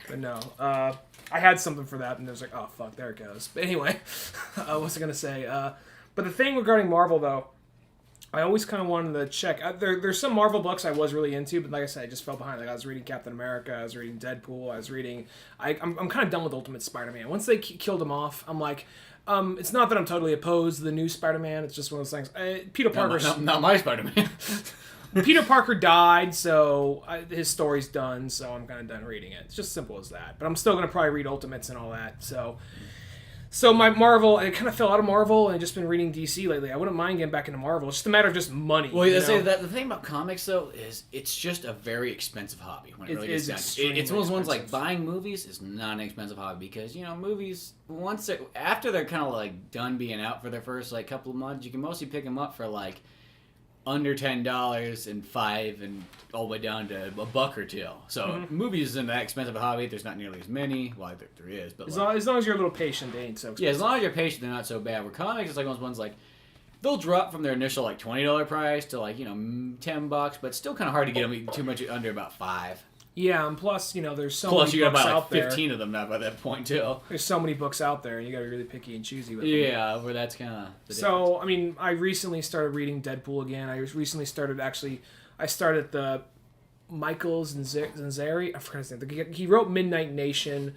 But no, I had something for that, and it was like, oh, fuck, there it goes. But anyway, what was I going to say? But the thing regarding Marvel, though, I always kind of wanted to check. There's some Marvel books I was really into, but like I said, I just fell behind. Like I was reading Captain America, I was reading Deadpool, I was reading... I'm kind of done with Ultimate Spider-Man. Once they killed him off, I'm like... it's not that I'm totally opposed to the new Spider-Man, it's just one of those things. Peter Parker's... Not my Spider-Man. Peter Parker died, so his story's done, so I'm kind of done reading it. It's just simple as that. But I'm still going to probably read Ultimates and all that. So my Marvel, I kind of fell out of Marvel and just been reading DC lately. I wouldn't mind getting back into Marvel. It's just a matter of just money. Well, you say that the thing about comics, though, is it's just a very expensive hobby when it really gets down. It's one of those ones like buying movies is not an expensive hobby because, movies, after they're kind of like done being out for their first like couple of months, you can mostly pick them up for like under $10 and $5 and all the way down to $1 or $2. So movies isn't that expensive a hobby. There's not nearly as many. Well, there is, but as long as you're a little patient, they ain't so expensive. Yeah, as long as you're patient, they're not so bad. Where comics is like those ones like they'll drop from their initial like $20 price to like $10, but still kind of hard to get them too much under about $5. Yeah, and plus, there's so Plus, many you gotta books buy out there. 15 of them now by that point, too. There's so many books out there, and you gotta be really picky and choosy with them. Yeah, where that's kind of the So, I mean, I recently started reading Deadpool again. I recently started, I started the Michael Zanzari. I forgot his name. He wrote Midnight Nation.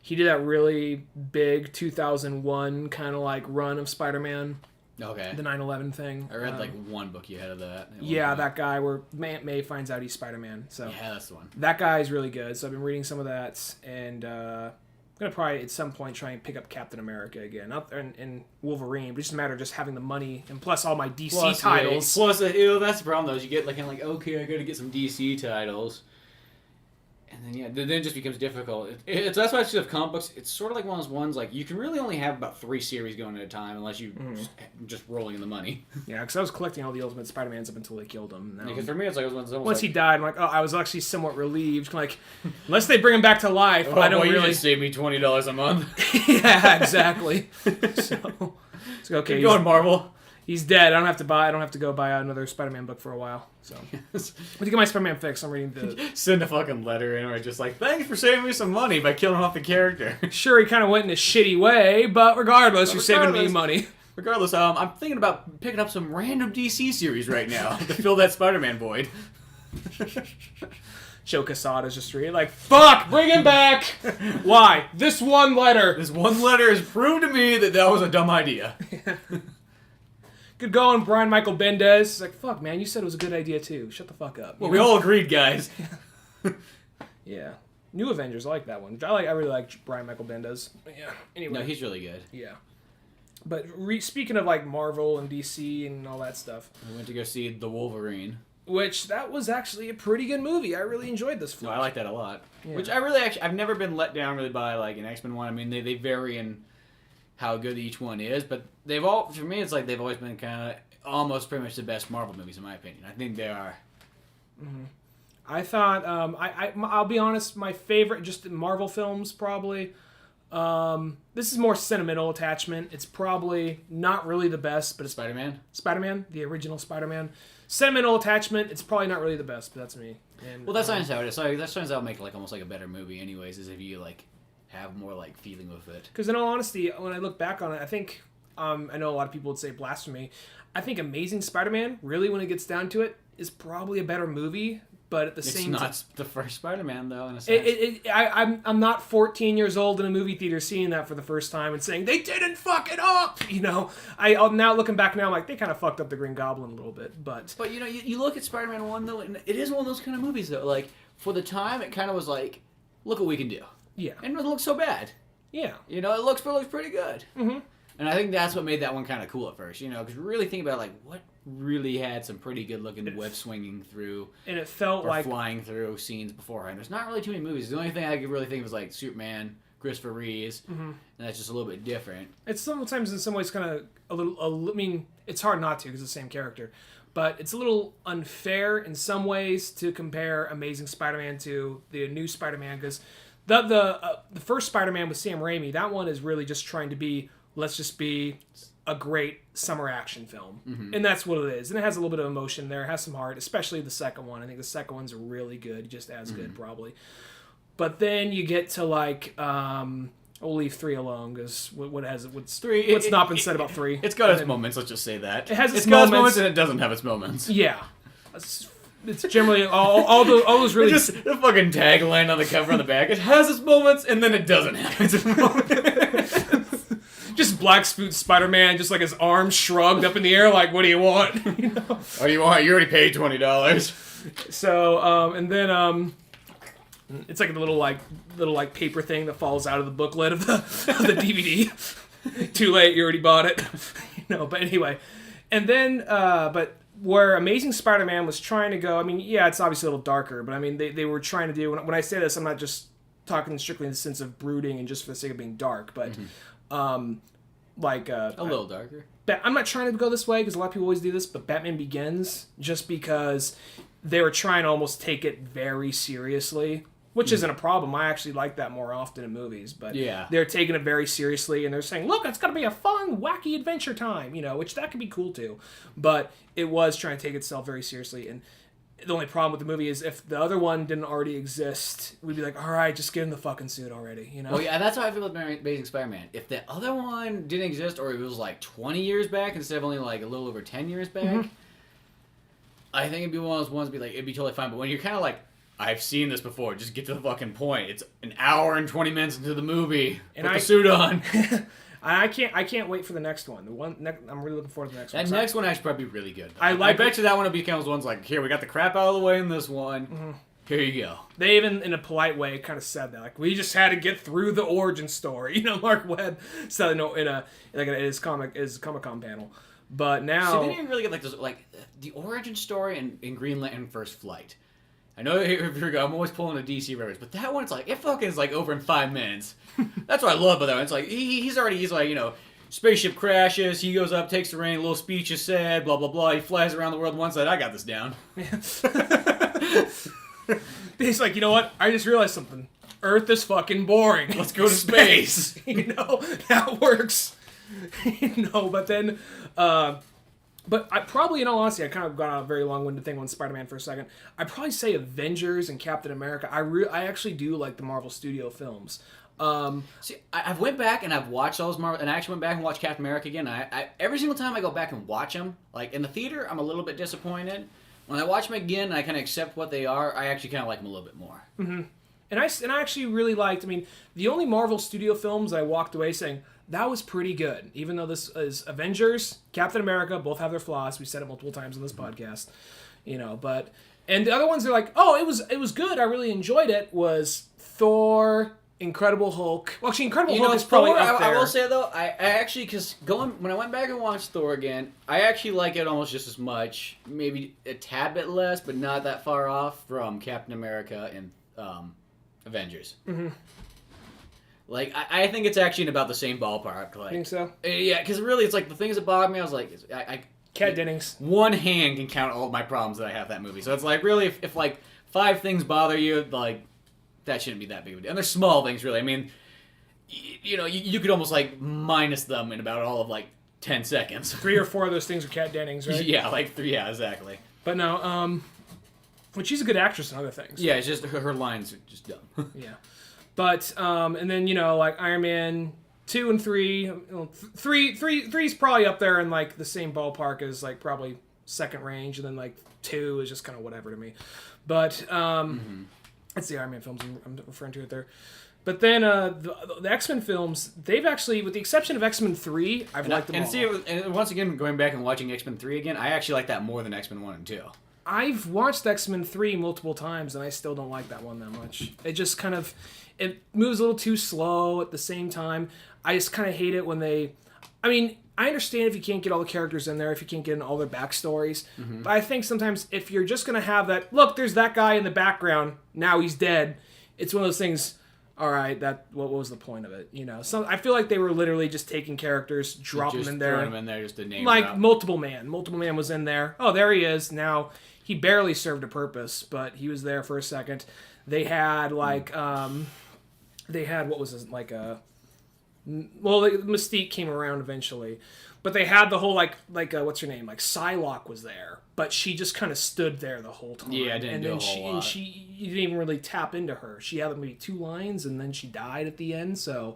He did that really big 2001 kind of like run of Spider-Man. Okay. The 9/11 thing. I read like one book you had of that. Yeah, that guy where Aunt May finds out he's Spider-Man. So yeah, that's the one. That guy is really good. So I've been reading some of that, and I'm gonna probably at some point try and pick up Captain America again, not and Wolverine. But it's just a matter of just having the money, and plus all my DC titles. Plus, that's the problem though. Is you get like okay, I gotta get some DC titles. And then then it just becomes difficult. That's why I have comic books. It's sort of like one of those ones like you can really only have about 3 series going at a time unless you just rolling in the money. Yeah, because I was collecting all the Ultimate Spider-Mans up until they killed him. Because for me, it's like once he died, I'm like, I was actually somewhat relieved. Like, unless they bring him back to life, I don't really. You just save me $20 a month. Yeah, exactly. So it's okay. Keep going, Marvel. He's dead. I don't have to go buy another Spider-Man book for a while. So, yes. When you get my Spider-Man fix, I'm reading the. Send a fucking letter in, or just like, thanks for saving me some money by killing off the character. Sure, he kind of went in a shitty way, but regardless, you're saving me money. Regardless, I'm thinking about picking up some random DC series right now to fill that Spider-Man void. Joe Quesada's just reading like, fuck, bring him back. Why? This one letter. This one letter has proved to me that was a dumb idea. Good going, Brian Michael Bendis. It's like, fuck, man, you said it was a good idea, too. Shut the fuck up. Well, we all agreed, guys. Yeah. New Avengers, I like that one. I really like Brian Michael Bendis. But yeah, anyway. No, he's really good. Yeah. But speaking of, like, Marvel and DC and all that stuff. I went to go see The Wolverine. Which, that was actually a pretty good movie. I really enjoyed this film. No, I like that a lot. Yeah. Which I've never been let down really by, like, an X-Men one. I mean, they vary in how good each one is, but for me, it's like they've always been kind of almost pretty much the best Marvel movies in my opinion. I think they are. Mm-hmm. I thought, I'll be honest, my favorite, just Marvel films probably, this is more sentimental attachment. It's probably not really the best, but it's Spider-Man, the original Spider-Man. Sentimental attachment, it's probably not really the best, but that's me. And, well, that's how it is. So that's how make like almost like a better movie anyways, is if you like have more like feeling with it. Because in all honesty, when I look back on it, I think I know a lot of people would say blasphemy. I think Amazing Spider-Man, really, when it gets down to it, is probably a better movie. But at the same time, it's not the first Spider-Man though. In a sense, I'm not 14 years old in a movie theater seeing that for the first time and saying they didn't fuck it up. I'm now looking back now, I'm like they kind of fucked up the Green Goblin a little bit. But you look at Spider-Man 1 though, and it is one of those kind of movies though. Like for the time, it kind of was like, look what we can do. Yeah. And it looks so bad. Yeah. It looks pretty good. Mm-hmm. And I think that's what made that one kind of cool at first, because really think about like what really had some pretty good looking web swinging through, and it felt like flying through scenes beforehand. There's not really too many movies. The only thing I could really think of was like Superman, Christopher Reeves, and that's just a little bit different. It's sometimes in some ways kind of a little. I mean, it's hard not to because it's the same character, but it's a little unfair in some ways to compare Amazing Spider-Man to the new Spider-Man because the first Spider-Man with Sam Raimi, that one is really just trying to be. Let's just be a great summer action film. Mm-hmm. And that's what it is. And it has a little bit of emotion there. It has some heart, especially the second one. I think the second one's really good, just as good probably. But then you get to like, we'll leave 3 alone because what's not been said about 3? It's got its moments, let's just say that. It has its moments and it doesn't have its moments. Yeah. It's generally all those really... It's just the fucking tagline on the cover on the back. It has its moments and then it doesn't have its moments. Just Black Spider-Man, just like his arms shrugged up in the air, like, what do you want? What do you want? You already paid $20. So, and then, it's like a little paper thing that falls out of the booklet of the DVD. Too late, you already bought it. But anyway. And then, but where Amazing Spider-Man was trying to go, I mean, yeah, it's obviously a little darker, but I mean, they were trying to do, when I say this, I'm not just talking strictly in the sense of brooding and just for the sake of being dark, but... a little darker. I'm not trying to go this way because a lot of people always do this, but Batman Begins, just because they were trying to almost take it very seriously, which isn't a problem. I actually like that more often in movies, but they're taking it very seriously and they're saying, look, it's going to be a fun, wacky adventure time, which that could be cool too. But it was trying to take itself very seriously. And The only problem with the movie is if the other one didn't already exist, we'd be like, all right, just get in the fucking suit already, you know? Well, yeah, that's how I feel with Amazing Spider-Man. If the other one didn't exist, or it was like 20 years back instead of only like a little over 10 years back, I think it'd be one of those ones to be like, it'd be totally fine. But when you're kind of like, I've seen this before, just get to the fucking point. It's an hour and 20 minutes into the movie with the suit on. I can't wait for the next one. I'm really looking forward to the next one. That next one actually probably be really good. I bet you that one will become those ones like, here, we got the crap out of the way in this one. Mm-hmm. Here you go. They even, in a polite way, kind of said that. Like, we just had to get through the origin story. You know, Mark Webb said in his Comic-Con panel. But now... So they didn't really get the origin story in Green Lantern First Flight. I know I'm always pulling a DC reference, but that one, it's like, it fucking is like over in 5 minutes. That's what I love about that one. It's like, he's like, you know, spaceship crashes, he goes up, takes the reign, a little speech is said, blah, blah, blah. He flies around the world one side, I got this down. He's like, you know what? I just realized something. Earth is fucking boring. Let's go to space. You know, that works. You know, but then... But I probably, in all honesty, I kind of got on a very long-winded thing on Spider-Man for a second. I'd probably say Avengers and Captain America. I actually do like the Marvel Studio films. See, I've went back and I've watched those Marvel, and I actually went back and watched Captain America again. I every single time I go back and watch them, like in the theater, I'm a little bit disappointed. When I watch them again and I kind of accept what they are, I actually kind of like them a little bit more. Mm-hmm. And I actually really liked. I mean, the only Marvel Studio films I walked away saying, that was pretty good. Even though this is Avengers, Captain America, both have their flaws. We said it multiple times on this podcast. You know, and the other ones are like, oh, it was good. I really enjoyed it. Was Thor, Incredible Hulk. Well, actually, Incredible Hulk is probably up there. I will say though, I actually, because when I went back and watched Thor again, I actually like it almost just as much, maybe a tad bit less, but not that far off from Captain America and Avengers. Mm-hmm. Like, I think it's actually in about the same ballpark. Like, think so? Yeah, because really, it's like the things that bother me, I was like, Kat Dennings. One hand can count all of my problems that I have with that movie. So it's like, really, if like 5 things bother you, like, that shouldn't be that big of a deal. And they're small things, really. I mean, you know, you could almost like minus them in about all of like 10 seconds. 3 or 4 of those things are Kat Dennings, right? Yeah, like 3, yeah, exactly. But no, but she's a good actress in other things. Yeah, it's just her lines are just dumb. Yeah. But, and then, you know, like Iron Man 2 and 3, you know, 3's probably up there in like the same ballpark as like probably second range, and then like 2 is just kind of whatever to me. But, It's the Iron Man films I'm referring to it there. But then the X-Men films, they've actually, with the exception of X-Men 3, I've liked them all. And once again, going back and watching X-Men 3 again, I actually like that more than X-Men 1 and 2. I've watched X-Men 3 multiple times, and I still don't like that one that much. It just kind of, it moves a little too slow at the same time. I just kind of hate it when they, I mean, I understand if you can't get all the characters in there, if you can't get in all their backstories, but I think sometimes if you're just going to have that, look, there's that guy in the background, now he's dead, it's one of those things, all right, what was the point of it? You know, so I feel like they were literally just taking characters, dropping them in there. Throwing them in there just to name like them out. Multiple Man was in there. Oh, there he is. Now, he barely served a purpose, but he was there for a second. They had, like, what was it, like a... Well, Mystique came around eventually, but they had the whole what's her name? Like Psylocke was there, but she just kind of stood there the whole time. Yeah, didn't do a whole lot. And you didn't even really tap into her. She had maybe 2 lines, and then she died at the end. So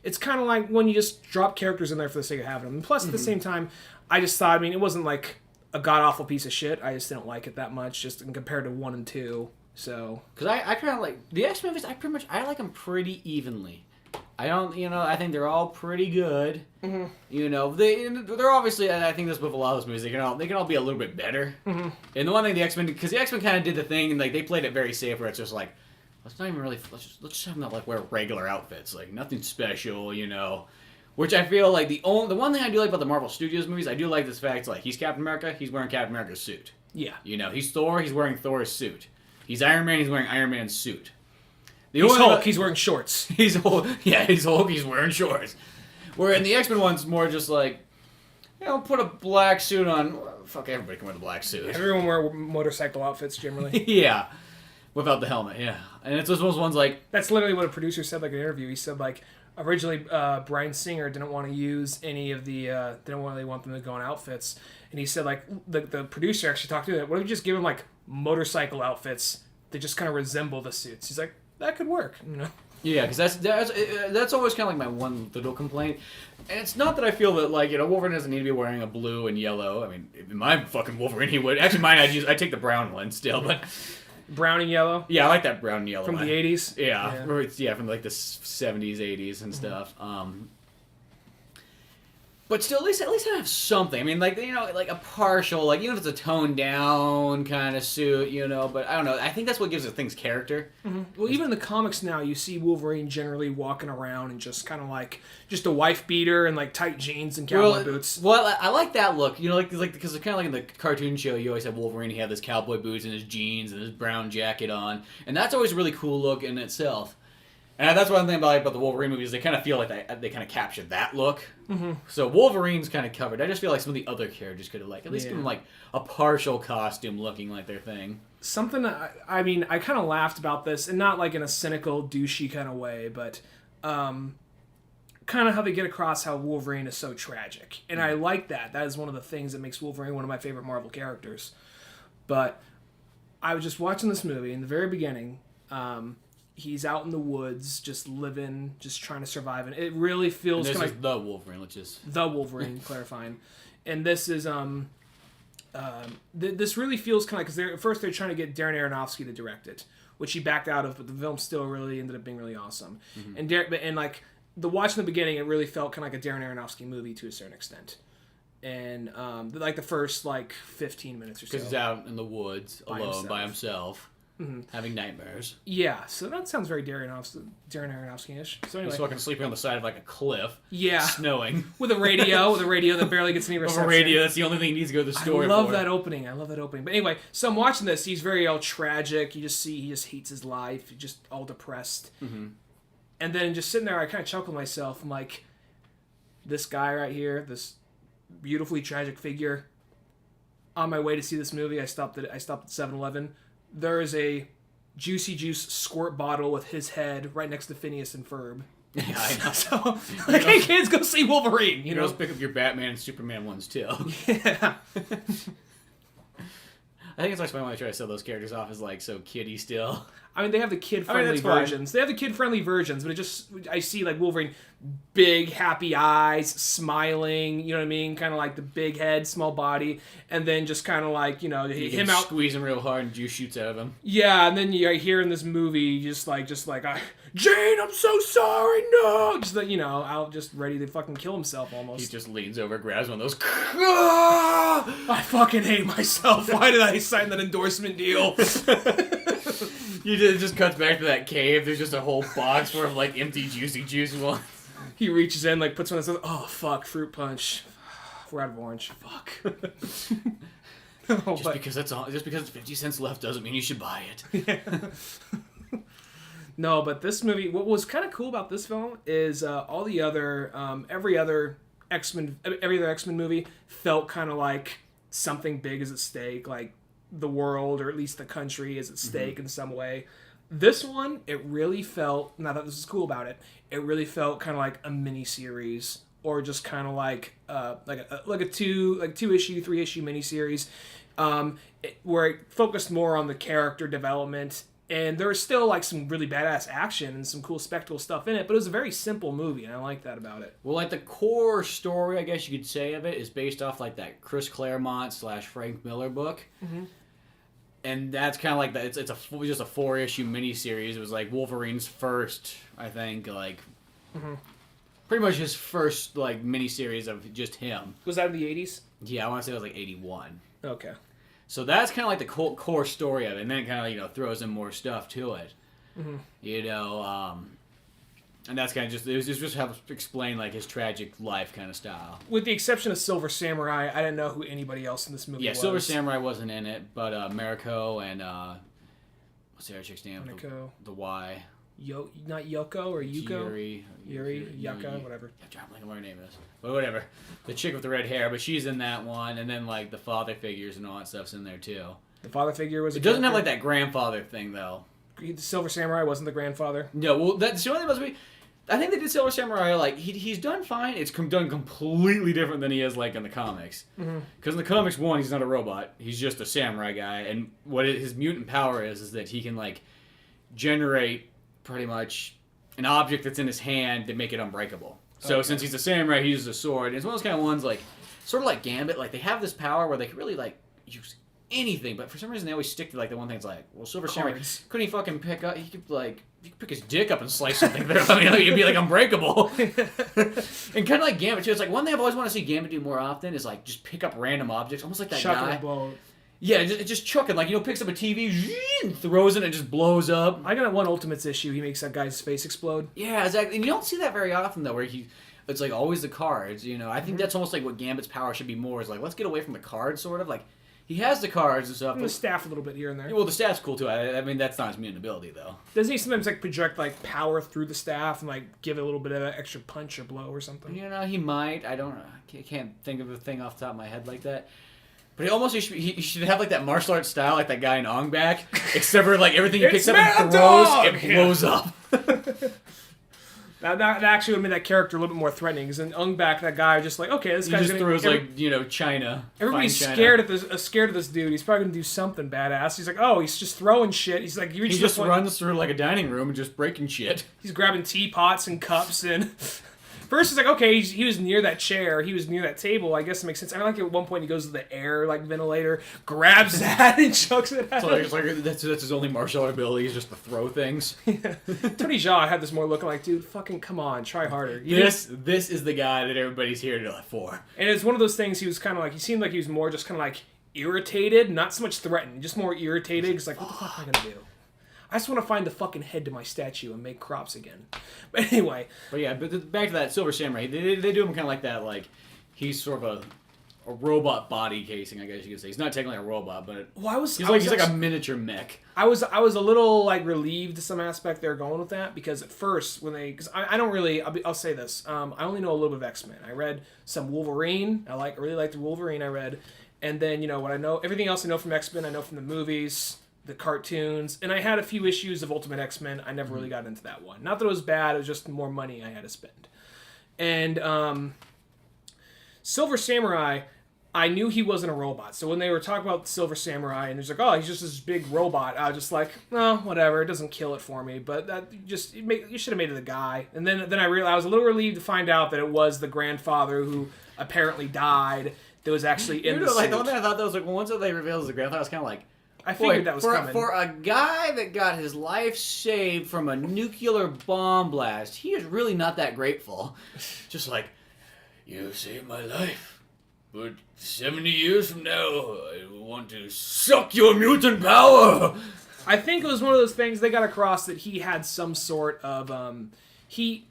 it's kind of like when you just drop characters in there for the sake of having them. And plus, at the same time, I just thought, I mean, it wasn't like a god awful piece of shit. I just didn't like it that much, just compared to 1 and 2. So because I kind of like the X-Men movies. I like them pretty evenly. I don't, you know, I think they're all pretty good. Mm-hmm. You know, they're obviously, I think this with a lot of those movies, they can all be a little bit better. Mm-hmm. And the one thing the X-Men, because the X-Men kind of did the thing, and like they played it very safe, where it's just like, let's just have them like wear regular outfits, like nothing special, you know. Which I feel like the one thing I do like about the Marvel Studios movies, I do like this fact, like he's Captain America, he's wearing Captain America's suit. Yeah. You know, he's Thor, he's wearing Thor's suit. He's Iron Man, he's wearing Iron Man's suit. He's Hulk, he's wearing shorts. He's Hulk, he's wearing shorts. Where in the X-Men one's more just like, you know, put a black suit on. Fuck, everybody can wear the black suit. Everyone wear motorcycle outfits generally. Yeah. Without the helmet, yeah. And it's those ones like... That's literally what a producer said, like, in an interview. He said, like, originally Bryan Singer didn't want to use any of the... didn't really want them to go in outfits. And he said, like, the producer actually talked to him. What if you just give him, like, motorcycle outfits that just kind of resemble the suits. He's like, that could work, you know. Yeah, because that's always kind of like my one little complaint. And it's not that I feel that, like, you know, Wolverine doesn't need to be wearing a blue and yellow. I mean, in my fucking Wolverine, he would. Actually, mine, I take the brown one still, but... Brown and yellow? Yeah, I like that brown and yellow from one. the 80s? Yeah, from, like, the 70s, 80s and stuff. But still, at least I have something. I mean, like, you know, like a partial, like, even if it's a toned down kind of suit, you know, but I don't know. I think that's what gives the thing's character. Mm-hmm. Well, even in the comics now, you see Wolverine generally walking around and just kind of like, just a wife beater and like tight jeans and cowboy boots. Well, I like that look, you know, like because it's kind of like in the cartoon show, you always have Wolverine, he had his cowboy boots and his jeans and his brown jacket on, and that's always a really cool look in itself. And that's one thing about the Wolverine movies. They kind of feel like they kind of captured that look. Mm-hmm. So Wolverine's kind of covered. I just feel like some of the other characters could have at least given like a partial costume looking like their thing. Something that, I mean, I kind of laughed about this, and not like in a cynical, douchey kind of way, but kind of how they get across how Wolverine is so tragic. And I like that. That is one of the things that makes Wolverine one of my favorite Marvel characters. But I was just watching this movie in the very beginning. He's out in the woods, just living, just trying to survive, and it really feels kind of like the Wolverine, which is the Wolverine, clarifying. And this is this really feels kind of because at first they're trying to get Darren Aronofsky to direct it, which he backed out of, but the film still really ended up being really awesome. Mm-hmm. And like the watch in the beginning, it really felt kind of like a Darren Aronofsky movie to a certain extent. And like the first like 15 minutes or so, because he's out in the woods alone by himself. Mm-hmm. Having nightmares. Yeah, so that sounds very Darren Aronofsky-ish. So anyway, he's fucking sleeping on the side of like a cliff. Yeah, snowing with a radio that barely gets any reception. A radio, that's the only thing he needs to go to the store. I love that opening. But anyway, so I'm watching this. He's very all tragic. You just see he just hates his life. He's just all depressed. Mm-hmm. And then just sitting there, I kind of chuckle to myself. I'm like, this guy right here, this beautifully tragic figure. On my way to see this movie, I stopped at 7-Eleven. There is a Juicy Juice squirt bottle with his head right next to Phineas and Ferb. Yeah, I know. So, like, hey kids, go see Wolverine. You know, pick up your Batman and Superman ones too. Yeah. I think it's always funny when I try to sell those characters off as like so kiddie still. I mean, they have the kid-friendly versions. They have the kid-friendly versions, but I see like Wolverine, big happy eyes, smiling. You know what I mean? Kind of like the big head, small body, and then just kind of like him out squeezing real hard and juice shoots out of him. Yeah, and then you hear in this movie just like Jane, I'm so sorry, no, just out just ready to fucking kill himself almost. He just leans over, grabs one of those. I fucking hate myself. Why did I sign that endorsement deal? It just cuts back to that cave. There's just a whole box full of like empty Juicy Juice ones. He reaches in, like puts one of those. Oh fuck, fruit punch. We're out of orange. Fuck. Just because it's 50 cents left doesn't mean you should buy it. Yeah. No, but this movie. What was kind of cool about this film is all the other, every other X-Men movie felt kind of like something big is at stake, like the world or at least the country is at stake in some way. This one, it really felt. Now that this is cool about it, it really felt kind of like a mini-series or just kind of like a 2-issue, 3-issue miniseries, where it focused more on the character development. And there was still like some really badass action and some cool spectacle stuff in it, but it was a very simple movie, and I like that about it. Well, like the core story, I guess you could say, of it is based off like that Chris Claremont / Frank Miller book. Mm-hmm. And that's kind of like that. It's just a 4-issue miniseries. It was like Wolverine's first, I think, like pretty much his first like miniseries of just him. Was that in the 80s? Yeah, I want to say it was like 81. Okay. So that's kind of like the core story of it, and then it kind of throws in more stuff to it. Mm-hmm. And that's kind of just helps explain like his tragic life kind of style. With the exception of Silver Samurai, I didn't know who anybody else in this movie was. Yeah, Silver Samurai wasn't in it, but Mariko and what's the other chick's name? Mariko. The Y. Not Yoko or Yuko? Yuri, Yaka, whatever. I'm blanking what her name is. But whatever. The chick with the red hair, but she's in that one, and then like the father figures and all that stuff's in there too. The father figure was. It doesn't have like that grandfather thing though. Silver Samurai wasn't the grandfather. No, well that's the only thing must be. I think they did Silver Samurai, like, he's done fine. It's done completely different than he is, like, in the comics. Because in the comics, one, he's not a robot. He's just a samurai guy. And what his mutant power is that he can, like, generate pretty much an object that's in his hand to make it unbreakable. So since he's a samurai, he uses a sword. And it's one of those kind of ones, like, sort of like Gambit. Like, they have this power where they can really, like, use anything. But for some reason, they always stick to, like, the one thing that's like, well, Silver Samurai, couldn't he fucking pick up, he could, like, you could pick his dick up and slice something there. I mean, he'd be, like, unbreakable. And kind of like Gambit, too. It's like, one thing I've always wanted to see Gambit do more often is, like, just pick up random objects. Almost like that guy. Yeah, just chucking. Like, picks up a TV and throws it and it just blows up. I got one Ultimates issue. He makes that guy's face explode. Yeah, exactly. And you don't see that very often, though, where it's, like, always the cards, I think that's almost like what Gambit's power should be more, is, like, let's get away from the cards, sort of. Like, he has the cards and stuff. And the staff a little bit here and there. Well, the staff's cool, too. I mean, that's not his mutant ability, though. Doesn't he sometimes, like, project, like, power through the staff and, like, give it a little bit of an extra punch or blow or something? He might. I can't think of a thing off the top of my head like that. But he should have, like, that martial arts style, like that guy in Ong Bak, except for, like, everything he picks up and throws, it blows up. That actually would make that character a little bit more threatening. Because in Ong Bak, that guy just like, okay, this guy's just throws China. Everybody's scared of this dude. He's probably gonna do something badass. He's like, oh, he's just throwing shit. He's like, he just runs through like a dining room and just breaking shit. He's grabbing teapots and cups and. First, it's like, okay, he was near that chair. He was near that table. I guess it makes sense. I like at one point he goes to the air ventilator, grabs that, and chucks it at him. That's his only martial art ability, is just to throw things. Yeah. Tony Jaa had this more looking like, dude, fucking come on, try harder. This is the guy that everybody's here for. And it's one of those things he was kind of like, he seemed like he was more just kind of like irritated, not so much threatened, just more irritated. He's like, what the fuck am I going to do? I just want to find the fucking head to my statue and make crops again. But anyway. But yeah, back to that Silver Samurai. They do him kind of like that, like, he's sort of a robot body casing, I guess you could say. He's not technically a robot, but he's like a miniature mech. I was a little, like, relieved to some aspect they were going with that, because at first, because I don't really, I'll say this, I only know a little bit of X-Men. I read some Wolverine. I really liked the Wolverine I read. And then, what I know, everything else I know from X-Men, I know from the movies, the cartoons, and I had a few issues of Ultimate X-Men. I never really got into that one. Not that it was bad, it was just more money I had to spend. And Silver Samurai, I knew he wasn't a robot. So when they were talking about Silver Samurai, and there's like, oh, he's just this big robot, I was just like, oh, whatever, it doesn't kill it for me. But that you should have made it a guy. And then I realized, I was a little relieved to find out that it was the grandfather who apparently died that was actually in the suit. The one thing I thought that was like, once they revealed it was the grandfather, I was kind of like, I figured that was coming. For a guy that got his life saved from a nuclear bomb blast, he is really not that grateful. Just like, you saved my life, but 70 years from now, I want to suck your mutant power. I think it was one of those things they got across that he had some sort of, he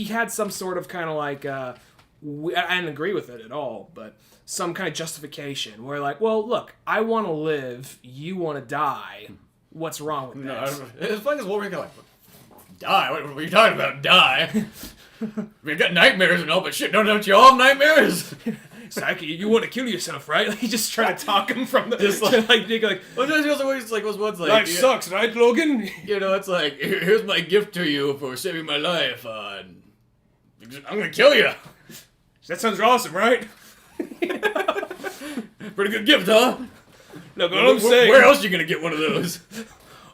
had some sort of kind of like, I didn't agree with it at all, but some kind of justification where like, well, look, I want to live, you want to die. What's wrong with that? It's funny as Wolverine like, die? What are you talking about? Die? We've got nightmares and all, but shit, don't you all have nightmares? Psyche, you want to kill yourself, right? Like, he just trying to talk him from the life sucks, right, Logan? It's like, here's my gift to you for saving my life. I'm gonna kill you. That sounds awesome, right? Pretty good gift, huh? Look, all I'm saying... Where else are you going to get one of those?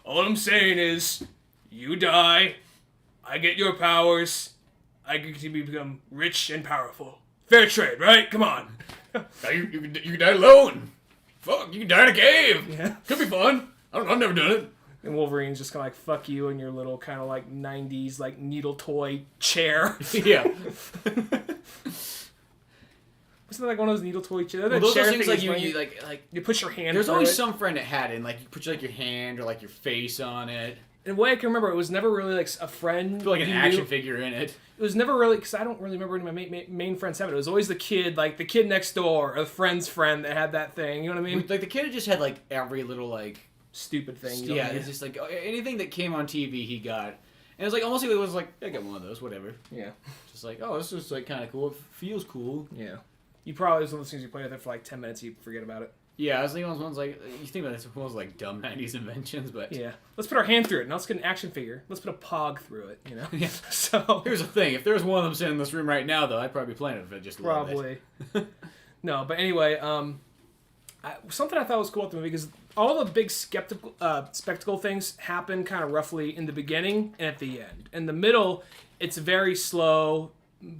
All I'm saying is, you die, I get your powers, I get to become rich and powerful. Fair trade, right? Come on. You can die alone. Fuck, you can die in a cave. Yeah. Could be fun. I've never done it. And Wolverine's just kind of like, fuck you and your little kind of like 90s like needle toy chair. Yeah. Wasn't it like one of those needle toy chairs? Well, those are things like you push your hand. There's always some friend that had it, and like you put your hand or like your face on it. In a way I can remember, it was never really like a friend. Like an action figure in it. It was never really, because I don't really remember any of my main friends having it. It was always the kid, like the kid next door or the friend's friend that had that thing. You know what I mean? Like the kid just had like every little like stupid thing. Yeah, it's just like anything that came on TV he got. And it was like almost like it was like, I got one of those, whatever. Yeah. Just like, oh, this is like kind of cool. It feels cool. Yeah. You probably, it was one of those things you play with it for like 10 minutes, you forget about it. Yeah, I was thinking one's like, you think about this, one's like dumb 90s inventions, but... Yeah. Let's put our hand through it, and let's get an action figure. Let's put a pog through it, you know? Yeah. So... Here's the thing, if there was one of them sitting in this room right now, though, I'd probably be playing it if I just loved it. Probably. No, but anyway, something I thought was cool about the movie, because all the big spectacle things happen kind of roughly in the beginning and at the end. In the middle, it's a very slow...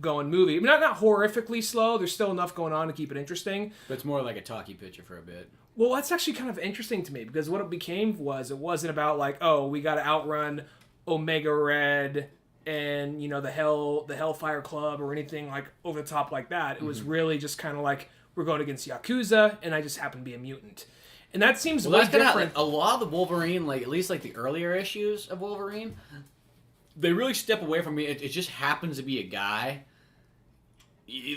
going movie. I mean, not horrifically slow. There's still enough going on to keep it interesting. But it's more like a talkie picture for a bit. Well, that's actually kind of interesting to me because what it became was it wasn't about like, oh, we got to outrun Omega Red and the Hellfire Club or anything like over the top like that. It was really just kind of like we're going against Yakuza and I just happen to be a mutant. And that seems way different. Like, a lot of the Wolverine, like at least like the earlier issues of Wolverine, they really step away from me. It just happens to be a guy.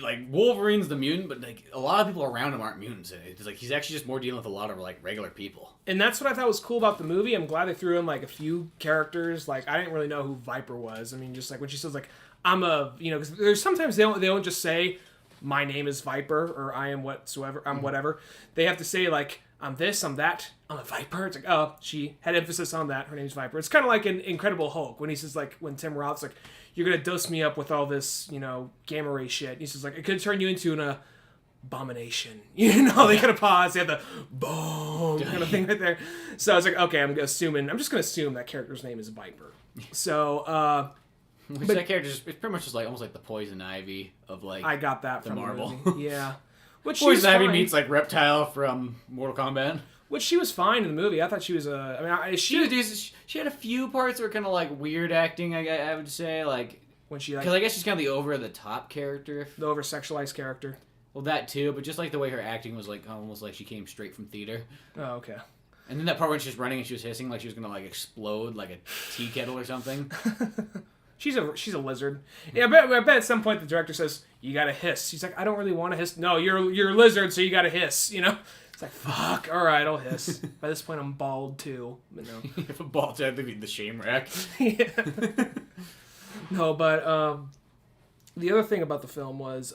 Like, Wolverine's the mutant, but like a lot of people around him aren't mutants. It's like he's actually just more dealing with a lot of like regular people. And that's what I thought was cool about the movie. I'm glad they threw in like a few characters. Like I didn't really know who Viper was. I mean, just like when she says like I'm a, because there's sometimes they don't just say my name is Viper or I am whatsoever. I'm whatever. They have to say like I'm this, I'm that, I'm a Viper. It's like, oh, she had emphasis on that. Her name's Viper. It's kind of like in Incredible Hulk when he says, like, when Tim Roth's like, you're going to dose me up with all this, gamma ray shit. He says, like, it could turn you into an abomination. They could have paused. They had the boom kind of thing right there. So I was like, okay, I'm just going to assume that character's name is Viper. So, that character it's pretty much just like almost like the Poison Ivy of like I got that from Marvel. The movie. Yeah. Which Poison Ivy meets like Reptile from Mortal Kombat. Which she was fine in the movie. I thought she was she was decent. She had a few parts that were kind of like weird acting. I would say like when she like because I guess she's kind of the over the top character, the over sexualized character. Well, that too, but just like the way her acting was like almost like she came straight from theater. Oh, okay. And then that part when she was running and she was hissing like she was gonna like explode like a tea kettle or something. She's a lizard. Yeah, I bet at some point the director says, you gotta hiss. She's like, I don't really want to hiss. No, you're a lizard, so you gotta hiss, It's like, fuck, alright, I'll hiss. By this point, I'm bald, too. But no. If a bald head, they'd be the shame rack. Yeah. No, but, the other thing about the film was,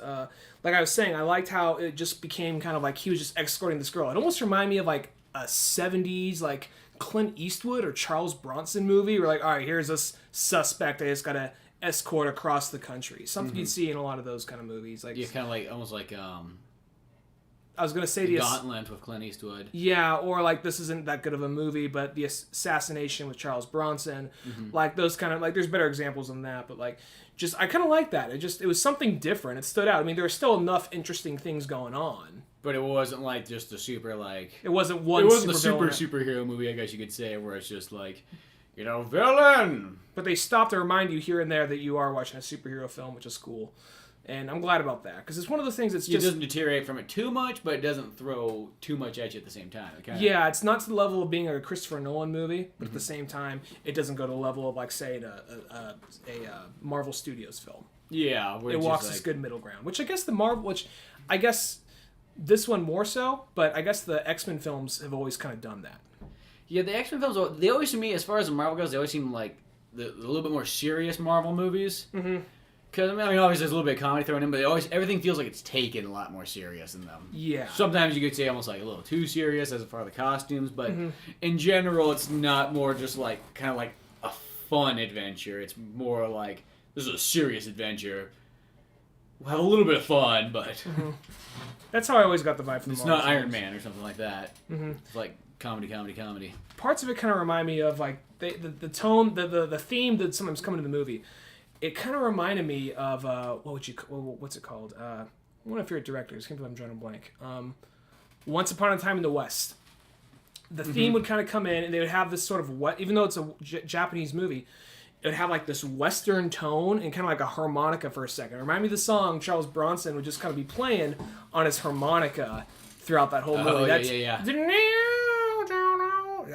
like I was saying, I liked how it just became kind of like he was just escorting this girl. It almost reminded me of, like, a 70s, like, Clint Eastwood or Charles Bronson movie. We're like, all right, here's this suspect I just gotta escort across the country. Something you'd see in a lot of those kind of movies. Like kind of like almost like I was gonna say the Gauntlet with Clint Eastwood. Yeah, or like this isn't that good of a movie, but the Assassination with Charles Bronson. Like those kind of like there's better examples than that, but like just I kind of like that. It was something different. It stood out. I mean, there were still enough interesting things going on. But it wasn't like just a super like... It wasn't a superhero movie, I guess you could say, where it's just like, villain! But they stopped to remind you here and there that you are watching a superhero film, which is cool. And I'm glad about that, because it's one of those things that's just... It doesn't deteriorate from it too much, but it doesn't throw too much at you at the same time. Yeah, it's not to the level of being a Christopher Nolan movie, but at the same time, it doesn't go to the level of, like, say, a Marvel Studios film. Yeah. It walks this good middle ground, which I guess... This one more so, but I guess the X-Men films have always kind of done that. Yeah, the X-Men films, they always, to me, as far as the Marvel goes, they always seem like the little bit more serious Marvel movies. Mm-hmm. Because, I mean, obviously there's a little bit of comedy thrown in, but everything feels like it's taken a lot more serious in them. Yeah. Sometimes you could say almost like a little too serious as far as the costumes, but in general, it's not more just like, kind of like a fun adventure. It's more like, this is a serious adventure. We'll have a little bit of fun, but... That's how I always got the vibe from the It's not Iron Man or something like that. It's like comedy. Parts of it kind of remind me of like the tone, the theme that sometimes come into the movie. It kind of reminded me of what's it called? One of my favorite directors. I can't believe I'm drawing a blank. Once Upon a Time in the West. The theme would kind of come in, and they would have this sort of even though it's a Japanese movie. It would have like this Western tone and kind of like a harmonica for a second. It reminded me of the song Charles Bronson would just kind of be playing on his harmonica throughout that whole movie. Yeah.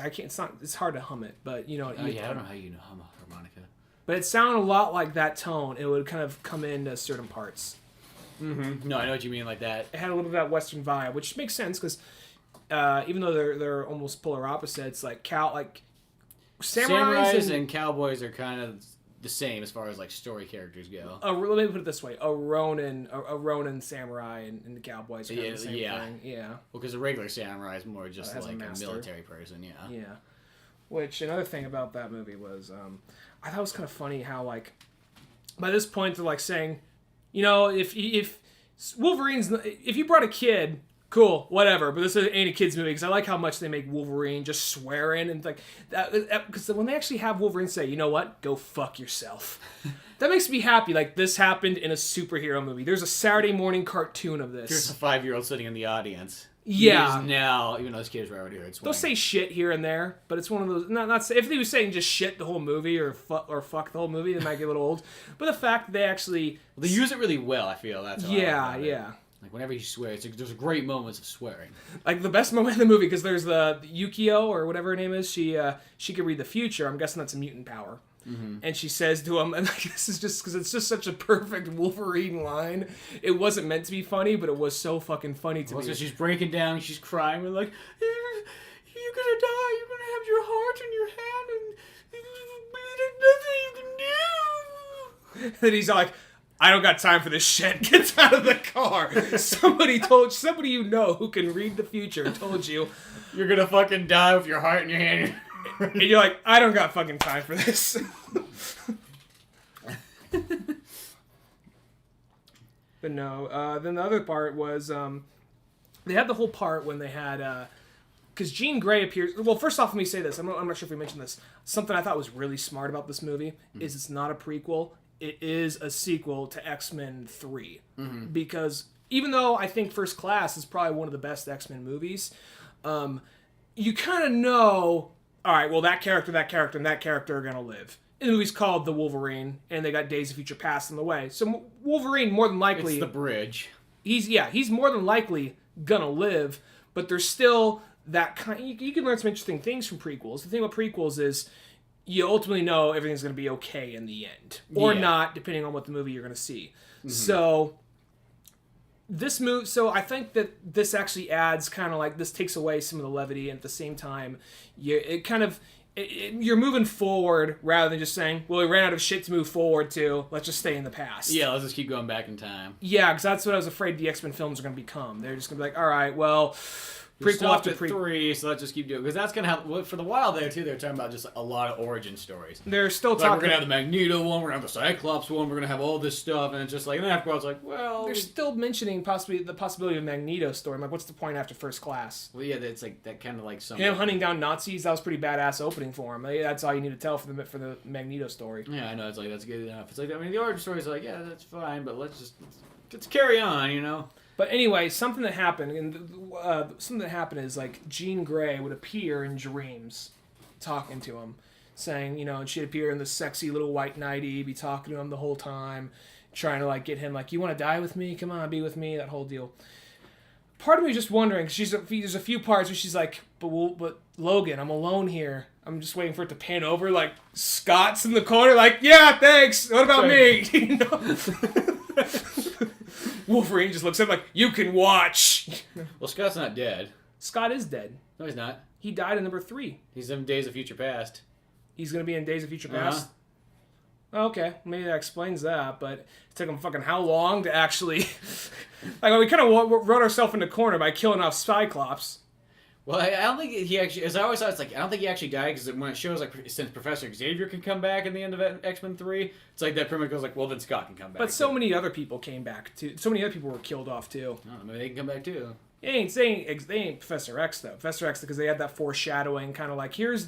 I can't. It's hard to hum it, but you know. I don't know how you know hum a harmonica. But it sounded a lot like that tone. It would kind of come into certain parts. Mm-hmm. No, I know what you mean, like that. It had a little bit of that Western vibe, which makes sense because even though they're almost polar opposites, like samurais and cowboys are kind of the same as far as like story characters go. Let me put it this way: a Ronin samurai and the cowboys are kind of the same thing. Yeah. Well, because a regular samurai is more just like a master. military person. Yeah. Yeah. Which another thing about that movie was, I thought it was kind of funny how like, by this point they're like saying, if Wolverine's, if you brought a kid. Cool, whatever, but this ain't a kid's movie because I like how much they make Wolverine just swearing and like that. Because when they actually have Wolverine say, "You know what? Go fuck yourself," that makes me happy. Like this happened in a superhero movie. There's a Saturday morning cartoon of this. There's a 5-year-old sitting in the audience. Yeah. Now, even though those kids were already heard swearing. They'll say shit here and there, but it's one of those. Not if they were saying just shit the whole movie or fuck the whole movie, they might get a little old. But the fact that they actually they use it really well, I feel that's yeah. Like, whenever you swear, there's great moments of swearing. Like, the best moment in the movie, because there's the Yukio, or whatever her name is, she could read the future. I'm guessing that's a mutant power. Mm-hmm. And she says to him, and this is just, because it's just such a perfect Wolverine line. It wasn't meant to be funny, but it was so fucking funny to me. So she's breaking down, she's crying, and like, you're gonna die, you're gonna have your heart in your hand, and there's nothing you can do. And he's like, I don't got time for this shit. Get out of the car. Somebody you know who can read the future told you you're gonna fucking die with your heart in your hand. And you're like, I don't got fucking time for this. But no, then the other part was, they had the whole part when they had, because Jean Grey appears. Well, first off, let me say this. I'm not sure if we mentioned this. Something I thought was really smart about this movie is it's not a prequel. It is a sequel to X-Men 3. Mm-hmm. Because even though I think First Class is probably one of the best X-Men movies, you kind of know, all right, well, that character, and that character are going to live. And the movie's called The Wolverine, and they got Days of Future Past in the way. So Wolverine, more than likely... It's the bridge. He's more than likely going to live, but there's still that kind... You can learn some interesting things from prequels. The thing about prequels is... you ultimately know everything's going to be okay in the end. Or not, depending on what the movie you're going to see. Mm-hmm. So I think that this actually adds kind of like, this takes away some of the levity, and at the same time, you're moving forward rather than just saying, well, we ran out of shit to move forward to, let's just stay in the past. Yeah, let's just keep going back in time. Yeah, because that's what I was afraid the X-Men films are going to become. They're just going to be like, all right, well... prequel after 3, so let's just keep doing it. Because that's going to have... For the while there, too, they're talking about just a lot of origin stories. They're still talking... We're going to have the Magneto one, we're going to have the Cyclops one, we're going to have all this stuff, and it's just like... And then after a while, it's like, well... They're still mentioning the possibility of a Magneto story. I'm like, what's the point after First Class? Well, yeah, it's like that kind of like some... Him hunting down Nazis, that was pretty badass opening for him. That's all you need to tell for the Magneto story. Yeah, I know, it's like, that's good enough. It's like, I mean, the origin story is like, yeah, that's fine, but let's carry on, you know? But anyway, something that happened is like Jean Grey would appear in dreams, talking to him, saying, and she'd appear in this sexy little white nightie, be talking to him the whole time, trying to like get him like, you want to die with me? Come on, be with me. That whole deal. Part of me is just wondering, because there's a few parts where she's like, but Logan, I'm alone here. I'm just waiting for it to pan over. Like Scott's in the corner, like, yeah, thanks. What about me? Wolverine just looks at him like, you can watch. Well, Scott's not dead. Scott is dead. No, he's not. He died in number 3. He's in Days of Future Past. He's going to be in Days of Future Past? Okay, maybe that explains that, but it took him fucking how long to actually... like, we kind of wrote ourselves in the corner by killing off Cyclops. Well, I don't think he actually... As I always thought, it's like, I don't think he actually died, because when it shows, like, since Professor Xavier can come back in the end of X-Men 3, it's like that pretty much goes like, well, then Scott can come back. But so many other people came back, too. So many other people were killed off, too. Oh, maybe they can come back, too. They ain't Professor X, though. Professor X, because they had that foreshadowing, kind of like, here's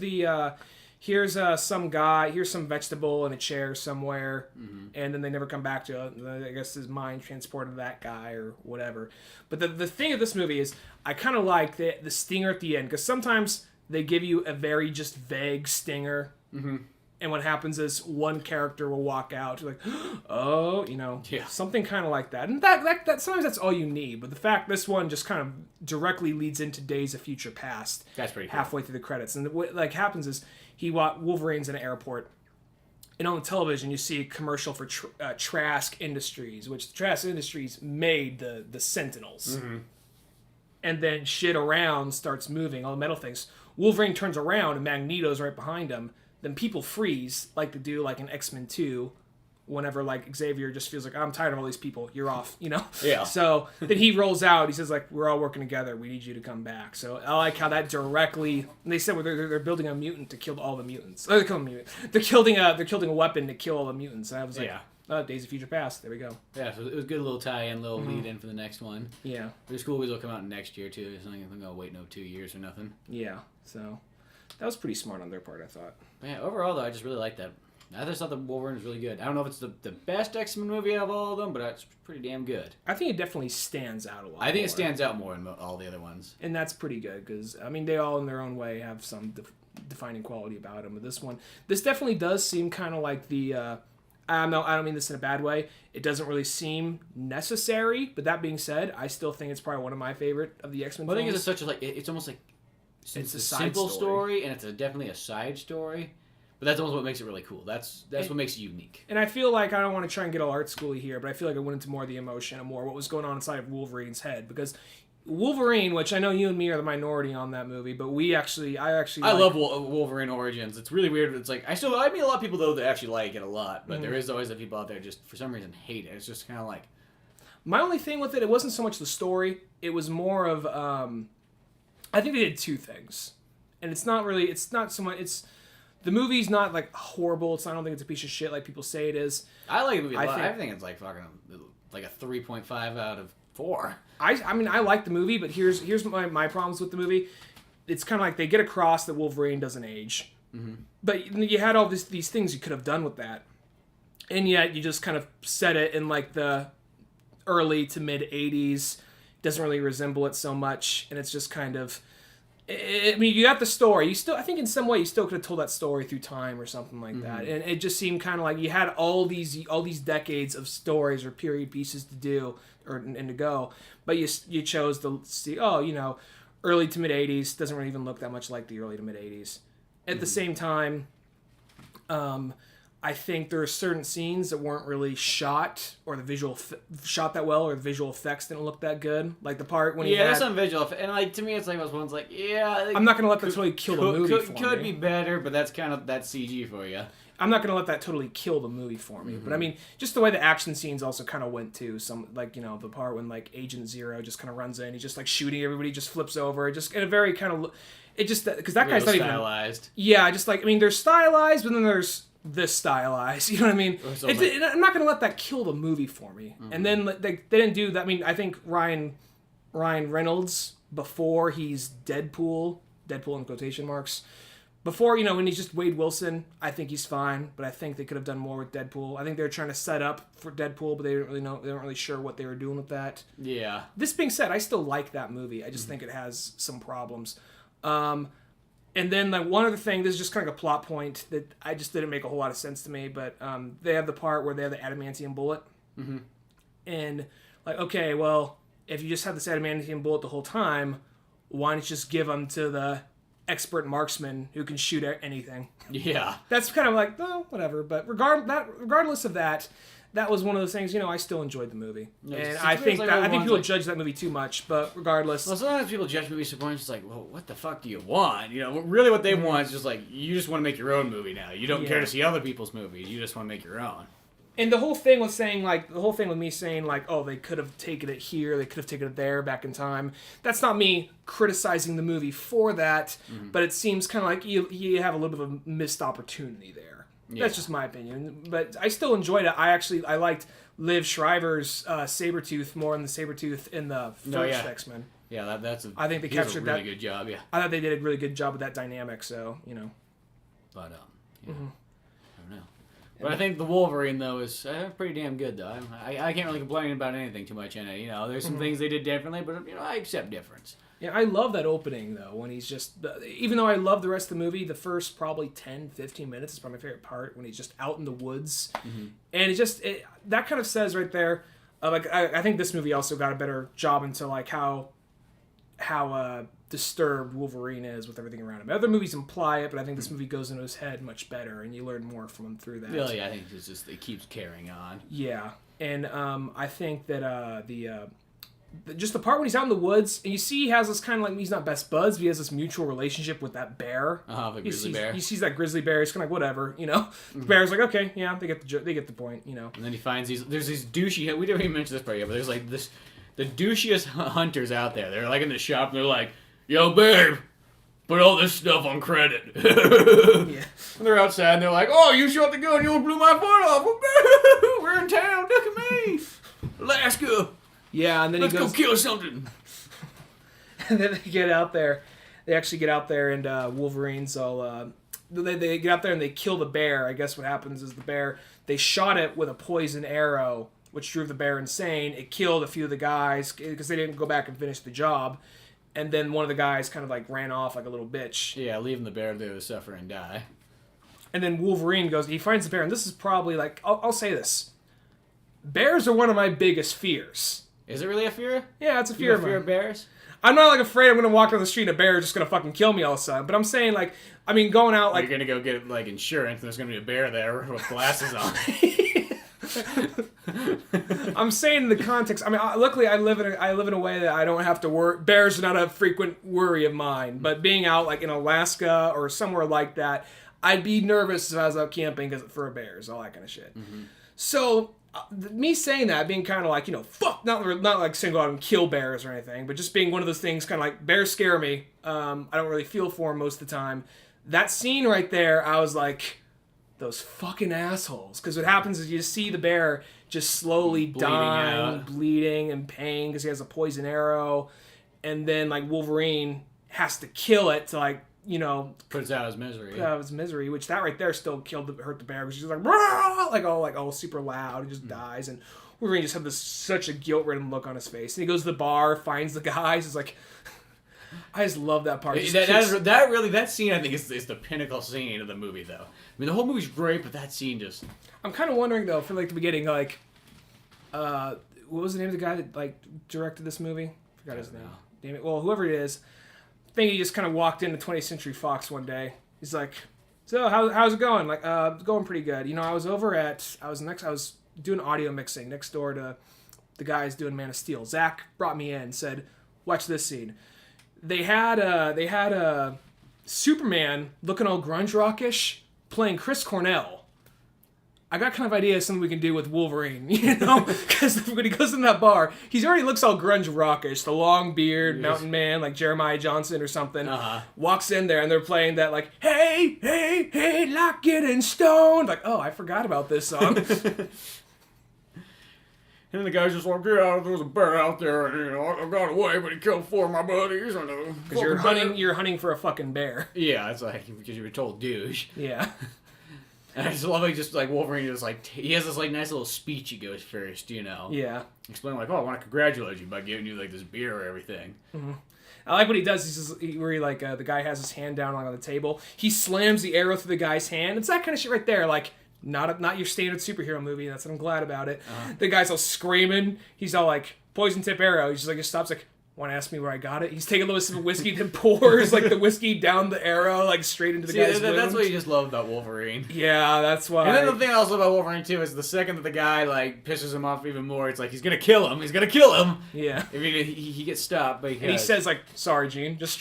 some guy, here's some vegetable in a chair somewhere, and then they never come back to it. I guess his mind transported that guy or whatever. But the thing of this movie is, I kind of like the stinger at the end, because sometimes they give you a very just vague stinger, and what happens is one character will walk out, like, oh, something kind of like that. And that sometimes that's all you need. But the fact this one just kind of directly leads into Days of Future Past. That's pretty cool. Halfway through the credits. And what happens is Wolverine's in an airport, and on the television you see a commercial for Trask Industries, which Trask Industries made the Sentinels. And then shit around starts moving, all the metal things. Wolverine turns around and Magneto's right behind him. then people freeze like they do like in X-Men 2. Whenever like Xavier just feels like I'm tired of all these people, you're off, Yeah. So then he rolls out. He says like we're all working together. We need you to come back. So I like how that directly. They said they're building a mutant to kill all the mutants. They're killing a weapon to kill all the mutants. And I was like, Days of Future Past. There we go. Yeah, so it was a good little tie-in, little lead-in for the next one. Yeah. The school movies will come out next year too. It's not even gonna wait 2 years or nothing. Yeah. So that was pretty smart on their part, I thought. But yeah. Overall, though, I just really like that. I just thought the Wolverine was really good. I don't know if it's the best X-Men movie out of all of them, but it's pretty damn good. I think it definitely stands out a lot. I think it stands out more than all the other ones. And that's pretty good, because, I mean, they all in their own way have some defining quality about them. But this definitely does seem kind of like the, I don't mean this in a bad way, it doesn't really seem necessary, but that being said, I still think it's probably one of my favorite of the X-Men films. I think it's such a, it's almost like, it's a simple story, and it's definitely a side story. But that's almost what makes it really cool. That's what makes it unique. And I feel like, I don't want to try and get all art schooly here, but I feel like I went into more of the emotion and more what was going on inside of Wolverine's head. Because Wolverine, which I know you and me are the minority on that movie, but I love Wolverine Origins. It's really weird. It's like, I meet a lot of people, though, that actually like it a lot. But there is always the people out there just, for some reason, hate it. It's just kind of like... My only thing with it wasn't so much the story. It was more of... I think they did two things. And it's not so much... The movie's not, like, horrible. I don't think it's a piece of shit like people say it is. I like the movie a lot. I think it's, like, fucking, like a 3.5 out of 4. I mean, I like the movie, but here's my problems with the movie. It's kind of like they get across that Wolverine doesn't age. Mm-hmm. But you had all these things you could have done with that. And yet you just kind of set it in, like, the early to mid-'80s. Doesn't really resemble it so much. And it's just kind of... I mean, you got the story. I think in some way you still could have told that story through time or something like that. And it just seemed kind of like you had all these decades of stories or period pieces to do and to go, but you chose to see early to mid '80s doesn't really even look that much like the early to mid '80s. At the same time, I think there are certain scenes that weren't really shot or the visual shot that well, or the visual effects didn't look that good. Like the part when there's some visual and like to me it's like those ones like I'm not gonna let that totally kill the movie for me. Could be better, but that's CG for you. I'm not gonna let that totally kill the movie for me. But I mean, just the way the action scenes also kind of went to some, like, the part when like Agent Zero just kind of runs in, he's just like shooting everybody, just flips over, just in a very kind of because that guy's not stylized. They're stylized, but then there's this stylized, you know what I mean? I'm not gonna let that kill the movie for me. And then they didn't do that. I mean, I think Ryan Reynolds, before he's Deadpool in quotation marks, before when he's just Wade Wilson, I think he's fine. But I think they could have done more with Deadpool. I think they were trying to set up for Deadpool, but they weren't really sure what they were doing with that. Yeah. This being said, I still like that movie. I just think it has some problems. And then, like, one other thing, this is just kind of a plot point that I just didn't make a whole lot of sense to me, but they have the part where they have the adamantium bullet. Mm-hmm. And, like, okay, well, if you just have this adamantium bullet the whole time, why don't you just give them to the expert marksman who can shoot at anything? Yeah. That's kind of like, oh, whatever. But regardless of that, that was one of those things, I still enjoyed the movie. No, and I think people judge that movie too much, but regardless. Well, sometimes people judge movies so much, it's like, well, what the fuck do you want? Really what they want is just like, you just want to make your own movie now. You don't care to see other people's movies. You just want to make your own. And the whole thing with me saying, like, oh, they could have taken it here, they could have taken it there back in time. That's not me criticizing the movie for that, but it seems kind of like you have a little bit of a missed opportunity there. Yeah. That's just my opinion, but I still enjoyed it. I liked Liv Schreiber's Sabretooth more than the Sabretooth in the first X-Men. Yeah, I think they captured a really good job. Yeah, I thought they did a really good job with that dynamic. So but I don't know. But I think the Wolverine though is pretty damn good though. I can't really complain about anything too much in it. There's some things they did differently, but I accept difference. Yeah, I love that opening, though, when he's just... Even though I love the rest of the movie, the first probably 10, 15 minutes is probably my favorite part, when he's just out in the woods. Mm-hmm. And that kind of says right there... I think this movie also got a better job into, like, how disturbed Wolverine is with everything around him. Other movies imply it, but I think this movie goes into his head much better, and you learn more from him through that. Really, I think it keeps carrying on. Yeah, and I think that just the part when he's out in the woods, and you see he has this kind of like, he's not best buds, but he has this mutual relationship with that bear. The grizzly bear. He sees that grizzly bear, he's kind of like, whatever, you know? The bear's like, okay, yeah, they get the point, you know? And then he finds there's these douchey, we didn't even mention this part yet, but there's like the douchiest hunters out there. They're like in the shop, and they're like, yo, babe, put all this stuff on credit. Yeah. And they're outside, and they're like, oh, you shot the gun, you blew my foot off. We're in town, look at me. Alaska. Yeah, and then Let's he goes... go kill something. And then they get out there. They actually get out there, and Wolverine's all... They get out there, and they kill the bear. I guess what happens is the bear... They shot it with a poison arrow, which drove the bear insane. It killed a few of the guys, because they didn't go back and finish the job. And then one of the guys kind of like ran off like a little bitch. Yeah, leaving the bear there to suffer and die. And then Wolverine goes... He finds the bear, and this is probably like... I'll say this. Bears are one of my biggest fears. Is it really a fear? Yeah, it's a fear of mine. Fear of bears? I'm not like afraid I'm gonna walk down the street and a bear is just gonna fucking kill me all of a sudden. But I'm saying like, I mean, going out like you're gonna go get like insurance and there's gonna be a bear there with glasses on. I'm saying in the context. I mean, luckily I live in a way that I don't have to worry. Bears are not a frequent worry of mine. But being out like in Alaska or somewhere like that, I'd be nervous if I was out camping for bears, all that kind of shit. Mm-hmm. So. Me saying that, being kind of like, you know, fuck, not like saying go out and kill bears or anything, but just being one of those things, kind of like, bears scare me. I don't really feel for them most of the time. That scene right there, I was like, those fucking assholes. Because what happens is you just see the bear just slowly dying, bleeding, and pain because he has a poison arrow. And then, like, Wolverine has to kill it to, like, you know, puts out his misery. Put out his misery, which that right there still hurt the bear because she's like, all super loud, and just dies. And Wolverine just had such a guilt-ridden look on his face. And he goes to the bar, finds the guys. It's like, I just love that part. That scene I think is the pinnacle scene of the movie, though. I mean, the whole movie's great, but that scene just. I'm kind of wondering though, for like the beginning, like, what was the name of the guy that like directed this movie? Forgot his name. Damn it. Well, whoever it is. I think he just kind of walked into 20th Century Fox one day. He's like, so how's it going? Like, going pretty good. You know, I was doing audio mixing next door to the guys doing Man of Steel. Zach brought me in, said, watch this scene. They had a Superman looking all grunge rockish playing Chris Cornell. I got kind of idea of something we can do with Wolverine, you know? Because when he goes in that bar, he already looks all grunge rockish. The long beard, mountain man, like Jeremiah Johnson or something. Walks in there and they're playing that like, hey, hey, hey, like getting stoned. Like, oh, I forgot about this song. And the guy's just like, yeah, there was a bear out there, and, you know, I got away, but he killed 4 of my buddies. Because you're hunting for a fucking bear. Yeah, it's like, because you were told douche. Yeah. And I just love how just like Wolverine is like he has this like nice little speech he goes first, you know. Yeah. Explain like, oh, I want to congratulate you by giving you like this beer or everything. Mm-hmm. I like what he does. Where he like the guy has his hand down on the table. He slams the arrow through the guy's hand. It's that kind of shit right there. Like not your standard superhero movie. That's what I'm glad about it. The guy's all screaming. He's all like poison tip arrow. He's just like just stops like. Want to ask me where I got it? He's taking a little sip of whiskey, then pours like the whiskey down the arrow, like straight into the guy's wound. That's what you just love about Wolverine. Yeah, that's why. And then the thing I also love about Wolverine too is the second that the guy like pisses him off even more, it's like he's gonna kill him. He's gonna kill him. Yeah. I mean, he gets stopped, but he says like, "Sorry, Gene." Just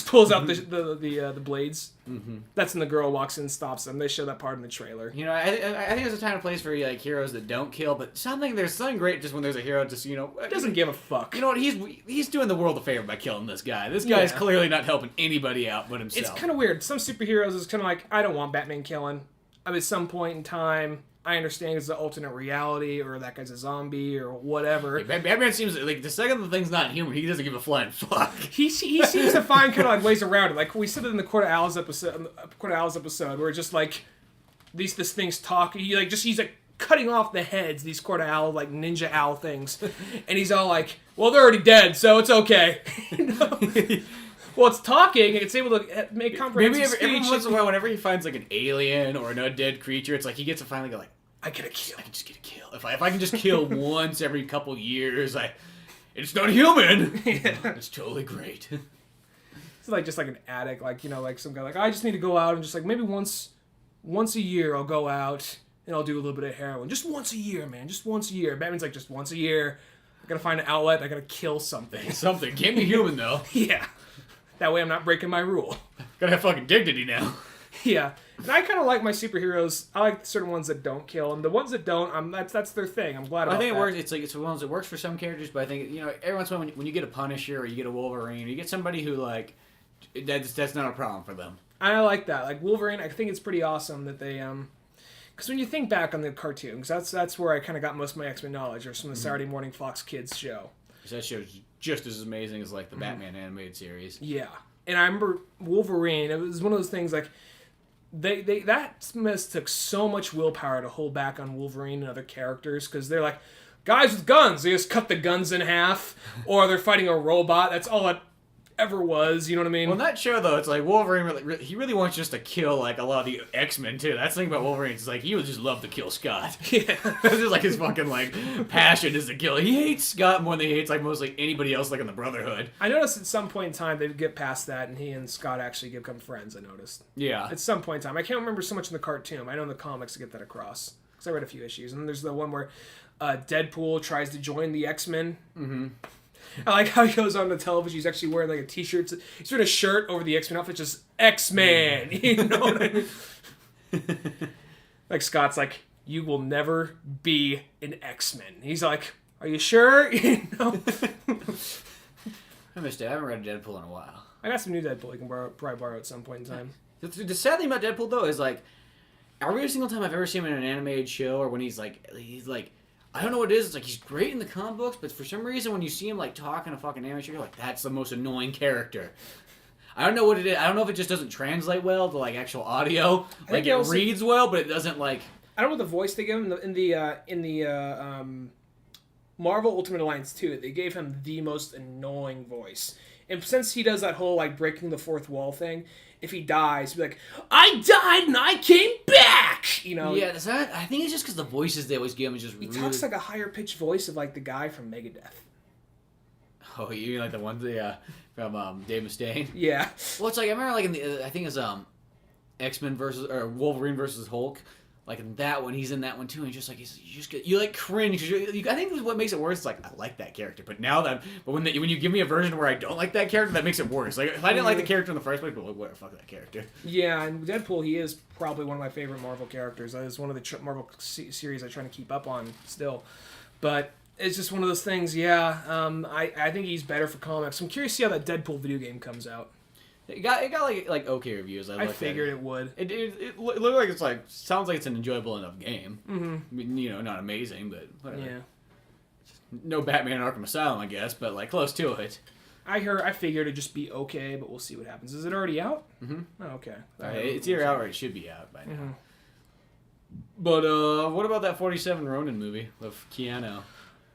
pulls out the blades. Mm-hmm. That's when the girl walks in and stops them. They show that part in the trailer. You know, I think there's a time and place for like heroes that don't kill, but there's something great just when there's a hero just doesn't give a fuck. You know what? He's doing the world a favor by killing this guy. This guy is clearly not helping anybody out but himself. It's kind of weird. Some superheroes is kind of like, I don't want Batman killing. I mean, at some point in time, I understand it's an alternate reality, or that guy's a zombie, or whatever. Yeah, Batman seems like the second the thing's not human, he doesn't give a flying fuck. He seems to find kind of like ways around it. Like we said it in the Court of Owls episode, where just like this thing's talk. He's like cutting off the heads, these Court of Owl like ninja owl things, and he's all like, "Well, they're already dead, so it's okay." You know? Well, it's talking, and it's able to make comprehensive speech. Every once in a while, whenever he finds like an alien or an undead creature, it's like he gets to finally go like, I can just get a kill. If I can just kill once every couple years, it's not human. Yeah. It's totally great. It's like just like an addict, like like some guy like I just need to go out and just like maybe once a year I'll go out and I'll do a little bit of heroin. Just once a year, man. Just once a year. Batman's like just once a year. gotta find an outlet. I gotta kill something. Something. Can't be human, though. Yeah. That way I'm not breaking my rule. Gotta have fucking dignity now. Yeah. And I kind of like my superheroes. I like certain ones that don't kill, and the ones that don't, that's their thing. I'm glad about that. I think it works. It's like it's the ones that works for some characters, but I think every once in a while when you get a Punisher or you get a Wolverine, or you get somebody who like that's not a problem for them. I like that. Like Wolverine, I think it's pretty awesome that they because when you think back on the cartoons, that's where I kind of got most of my X-Men knowledge, or from the Saturday morning Fox Kids show. That show's just as amazing as like the Batman animated series. Yeah, and I remember Wolverine. It was one of those things like that must took so much willpower to hold back on Wolverine and other characters, because they're like guys with guns. They just cut the guns in half, or they're fighting a robot. That's all it ever was. You know what I mean? Well, in that show though, it's like Wolverine he really wants just to kill like a lot of the X-Men too. That's the thing about Wolverine. It's like he would just love to kill Scott. Yeah, this is like his fucking like passion is to kill. He hates Scott more than he hates like mostly anybody else like in the Brotherhood. I noticed at some point in time they'd get past that, and he and Scott actually become friends. I noticed. Yeah. At some point in time, I can't remember so much in the cartoon. I know in the comics to get that across because I read a few issues, and then there's the one where Deadpool tries to join the X-Men. Mm-hmm. I like how he goes on the television. He's actually wearing like a t-shirt. He's wearing a shirt over the X-Men outfit, just X-Man. You know what I mean? Like Scott's like, you will never be an X-Men. He's like, are you sure? You know? I missed it. I haven't read Deadpool in a while. I got some new Deadpool you can probably borrow at some point in time. The sad thing about Deadpool though is like every single time I've ever seen him in an animated show or when he's like I don't know what it is. It's like he's great in the comic books, but for some reason when you see him like talk in a fucking animation, you're like, that's the most annoying character. I don't know what it is. I don't know if it just doesn't translate well to like actual audio. Like it reads well, but it doesn't like. I don't know what the voice they give him in the Marvel Ultimate Alliance 2. They gave him the most annoying voice, and since he does that whole like breaking the fourth wall thing, if he dies, he'll be like, I died and I came back! You know? Yeah, I think it's just because the voices they always give him is just He really... talks like a higher pitched voice of like the guy from Megadeth. Oh, you mean like the one from Dave Mustaine? Yeah. Well, it's like, I remember like in the, I think it's X-Men versus, or Wolverine versus Hulk. Like in that one, he's in that one too, and just like you like cringe. I think what makes it worse is like I like that character, but when you give me a version where I don't like that character, that makes it worse. Like if I didn't like the character in the first place, but like, fuck that character. Yeah, and Deadpool, he is probably one of my favorite Marvel characters. It's one of the Marvel series I try to keep up on still, but it's just one of those things. Yeah, I think he's better for comics. I'm curious to see how that Deadpool video game comes out. It got like okay reviews. I figured it would. It looked like it's like sounds like it's an enjoyable enough game. Mm-hmm. I mean, not amazing, but whatever. Yeah. No Batman Arkham Asylum, I guess, but like close to it. I figured it'd just be okay, but we'll see what happens. Is it already out? Mm-hmm. Oh, okay. It's either out or it should be out by now. Mm-hmm. But what about that 47 Ronin movie with Keanu?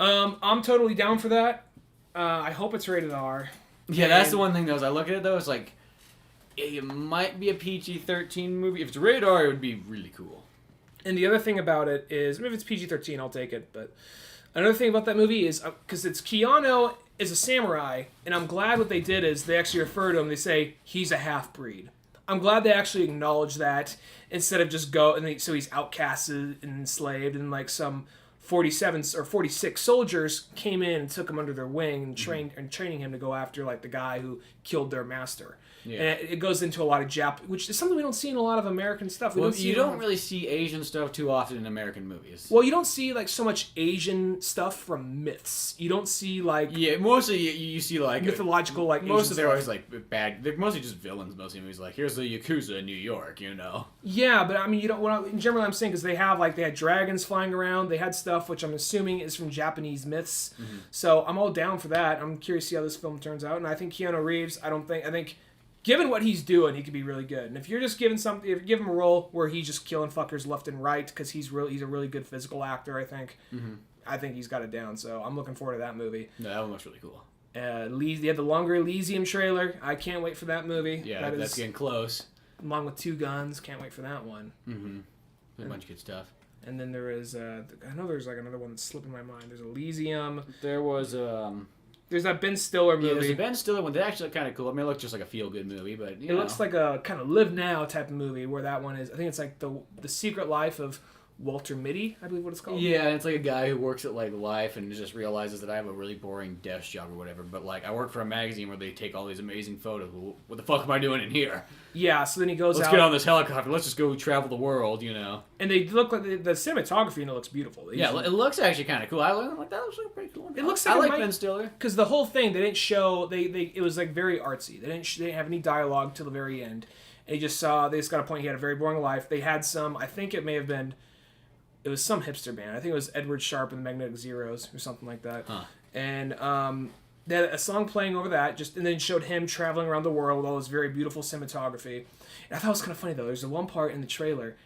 I'm totally down for that. I hope it's rated R. Yeah, that's the one thing though. As I look at it though, it's like it might be a PG-13 movie. If it's rated R, it would be really cool. And the other thing about it is, if it's PG-13, I'll take it. But another thing about that movie is, because it's Keanu is a samurai, and I'm glad what they did is they actually refer to him, they say, he's a half-breed. I'm glad they actually acknowledge that, instead of just so he's outcasted and enslaved, and like some 47 or 46 soldiers came in and took him under their wing and training him to go after like the guy who killed their master. Yeah. And it goes into a lot of which is something we don't see in a lot of American stuff. You don't really see Asian stuff too often in American movies. Well, you don't see like so much Asian stuff from myths. You don't see like mostly you see like mythological like most Asian of they're always like bad. They're mostly just villains. Most movies like here's the Yakuza in New York, you know. Yeah, but I mean you don't. In general, I'm saying because they had dragons flying around. They had stuff which I'm assuming is from Japanese myths. Mm-hmm. So I'm all down for that. I'm curious to see how this film turns out, and I think Keanu Reeves. I think. Given what he's doing, he could be really good. And if you're just if you give him a role where he's just killing fuckers left and right because he's a really good physical actor, I think. Mm-hmm. I think he's got it down. So I'm looking forward to that movie. No, that one looks really cool. They had the longer Elysium trailer. I can't wait for that movie. Yeah, that's getting close. Along with Two Guns, can't wait for that one. Mm-hmm. A bunch of good stuff. And then there is, I know there's like another one that's slipping my mind. There's Elysium. There was There's that Ben Stiller movie. Yeah, there's a Ben Stiller one. That actually kind of cool. I mean, it looks just like a feel-good movie, but it looks like a kind of live now type of movie. Where that one is, I think it's like the Secret Life of Walter Mitty, I believe what it's called. Yeah, it's like a guy who works at like Life and just realizes that I have a really boring desk job or whatever. But like I work for a magazine where they take all these amazing photos. What the fuck am I doing in here? Yeah, so then he goes Let's out. get on this helicopter. Let's just go travel the world, you know. And they look like the cinematography, and it looks beautiful. It looks actually kind of cool. I like that. Looks like pretty cool. It looks like I like Ben Stiller because the whole thing they didn't show. It was like very artsy. They didn't have any dialogue till the very end. And they just got a point. He had a very boring life. They had some. I think it may have been. It was some hipster band. I think it was Edward Sharpe and the Magnetic Zeros or something like that. Huh. And they had a song playing over that, and then showed him traveling around the world with all this very beautiful cinematography. And I thought it was kind of funny, though. There's the one part in the trailer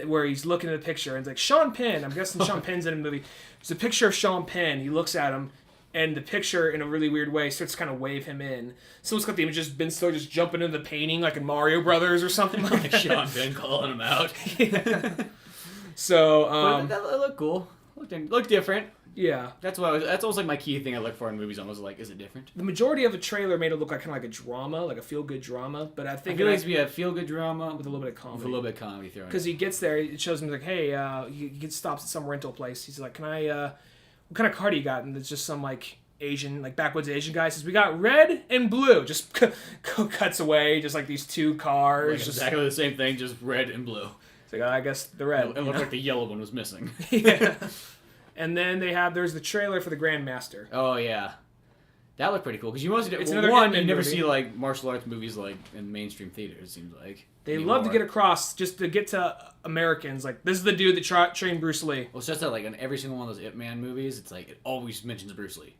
where he's looking at the picture, and it's like, Sean Penn. I'm guessing Sean Penn's in the movie. There's a picture of Sean Penn. He looks at him, and the picture, in a really weird way, starts to kind of wave him in. So it's got the image of Ben Stiller just jumping into the painting, like in Mario Brothers or something like that. Sean Penn calling him out. Yeah. So, but that looked cool. Looked different. Yeah. That's always like my key thing I look for in movies. Almost like, is it different? The majority of the trailer made it look like kind of like a drama, like a feel-good drama. But I think it needs to be a feel-good drama with a little bit of comedy. With a little bit of comedy thrown in. Because he gets there, it shows him like, hey, he stops at some rental place. He's like, can I? What kind of car do you got? And it's just some like Asian, like backwoods Asian guy says, we got red and blue. Just cuts away, just like these two cars. Like exactly the same thing, just red and blue. It's like, I guess the red. It looked like the yellow one was missing. Yeah. And then there's the trailer for the Grandmaster. Oh yeah, that looked pretty cool because you mostly you never movie. see like martial arts movies like in mainstream theaters. It seems like they love to get across just to get to Americans. Like this is the dude that trained Bruce Lee. Well, it's just that like in every single one of those Ip Man movies, it's like it always mentions Bruce Lee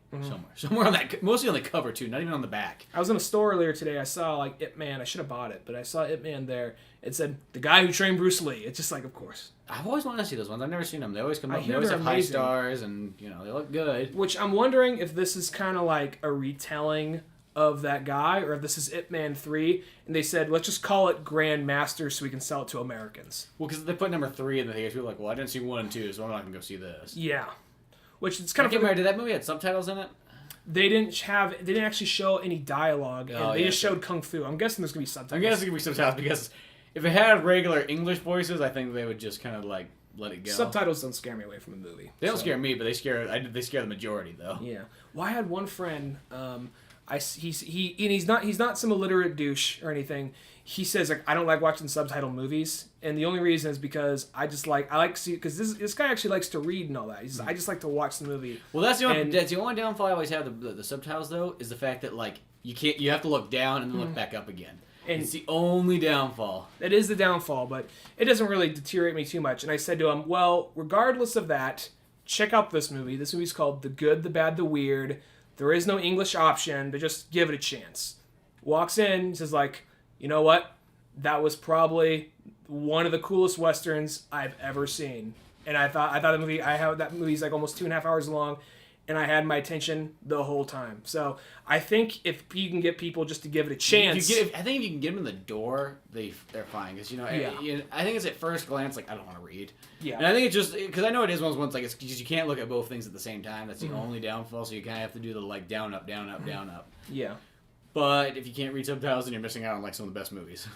somewhere on that, mostly on the cover too, not even on the back. I was in a store earlier today. I saw like Ip Man. I should have bought it, but I saw Ip Man there. It said the guy who trained Bruce Lee. It's just like, of course. I've always wanted to see those ones. I've never seen them. They always come up. They always have high stars, and you know they look good. Which I'm wondering if this is kind of like a retelling of that guy, or if this is Ip Man 3, and they said let's just call it Grandmaster so we can sell it to Americans. Well, because they put number 3 in the theaters, people are like, well, I didn't see 1 and 2, so I'm not gonna go see this. Yeah, which it's kind of. Did that movie have subtitles in it? They didn't actually show any dialogue. They just showed kung fu. I'm guessing there's gonna be subtitles. I'm guessing there's gonna be subtitles because if it had regular English voices, I think they would just kind of like let it go. Subtitles don't scare me away from the movie. They don't scare me, but they scare the majority though. Yeah. Well, I had one friend. He's not some illiterate douche or anything. He says like I don't like watching subtitle movies, and the only reason is because I like to see because this guy actually likes to read and all that. He says I just like to watch the movie. Well, that's the only downfall I always have the subtitles though is the fact that like you have to look down and then look back up again. And it's the only downfall. It is the downfall, but it doesn't really deteriorate me too much. And I said to him, well, regardless of that, check out this movie. This movie's called The Good, the Bad, the Weird. There is no English option, but just give it a chance. Walks in, says like, you know what? That was probably one of the coolest Westerns I've ever seen. And I thought that movie's like almost 2.5 hours long. And I had my attention the whole time. So I think if you can get people just to give it a chance, I think if you can get them in the door, they're fine. Because I think it's at first glance like I don't want to read. Yeah. And I think it's just because I know it is one of those ones like it's because you can't look at both things at the same time. That's the only downfall. So you kind of have to do the like down up down up down up. Yeah. But if you can't read subtitles, then you're missing out on like some of the best movies.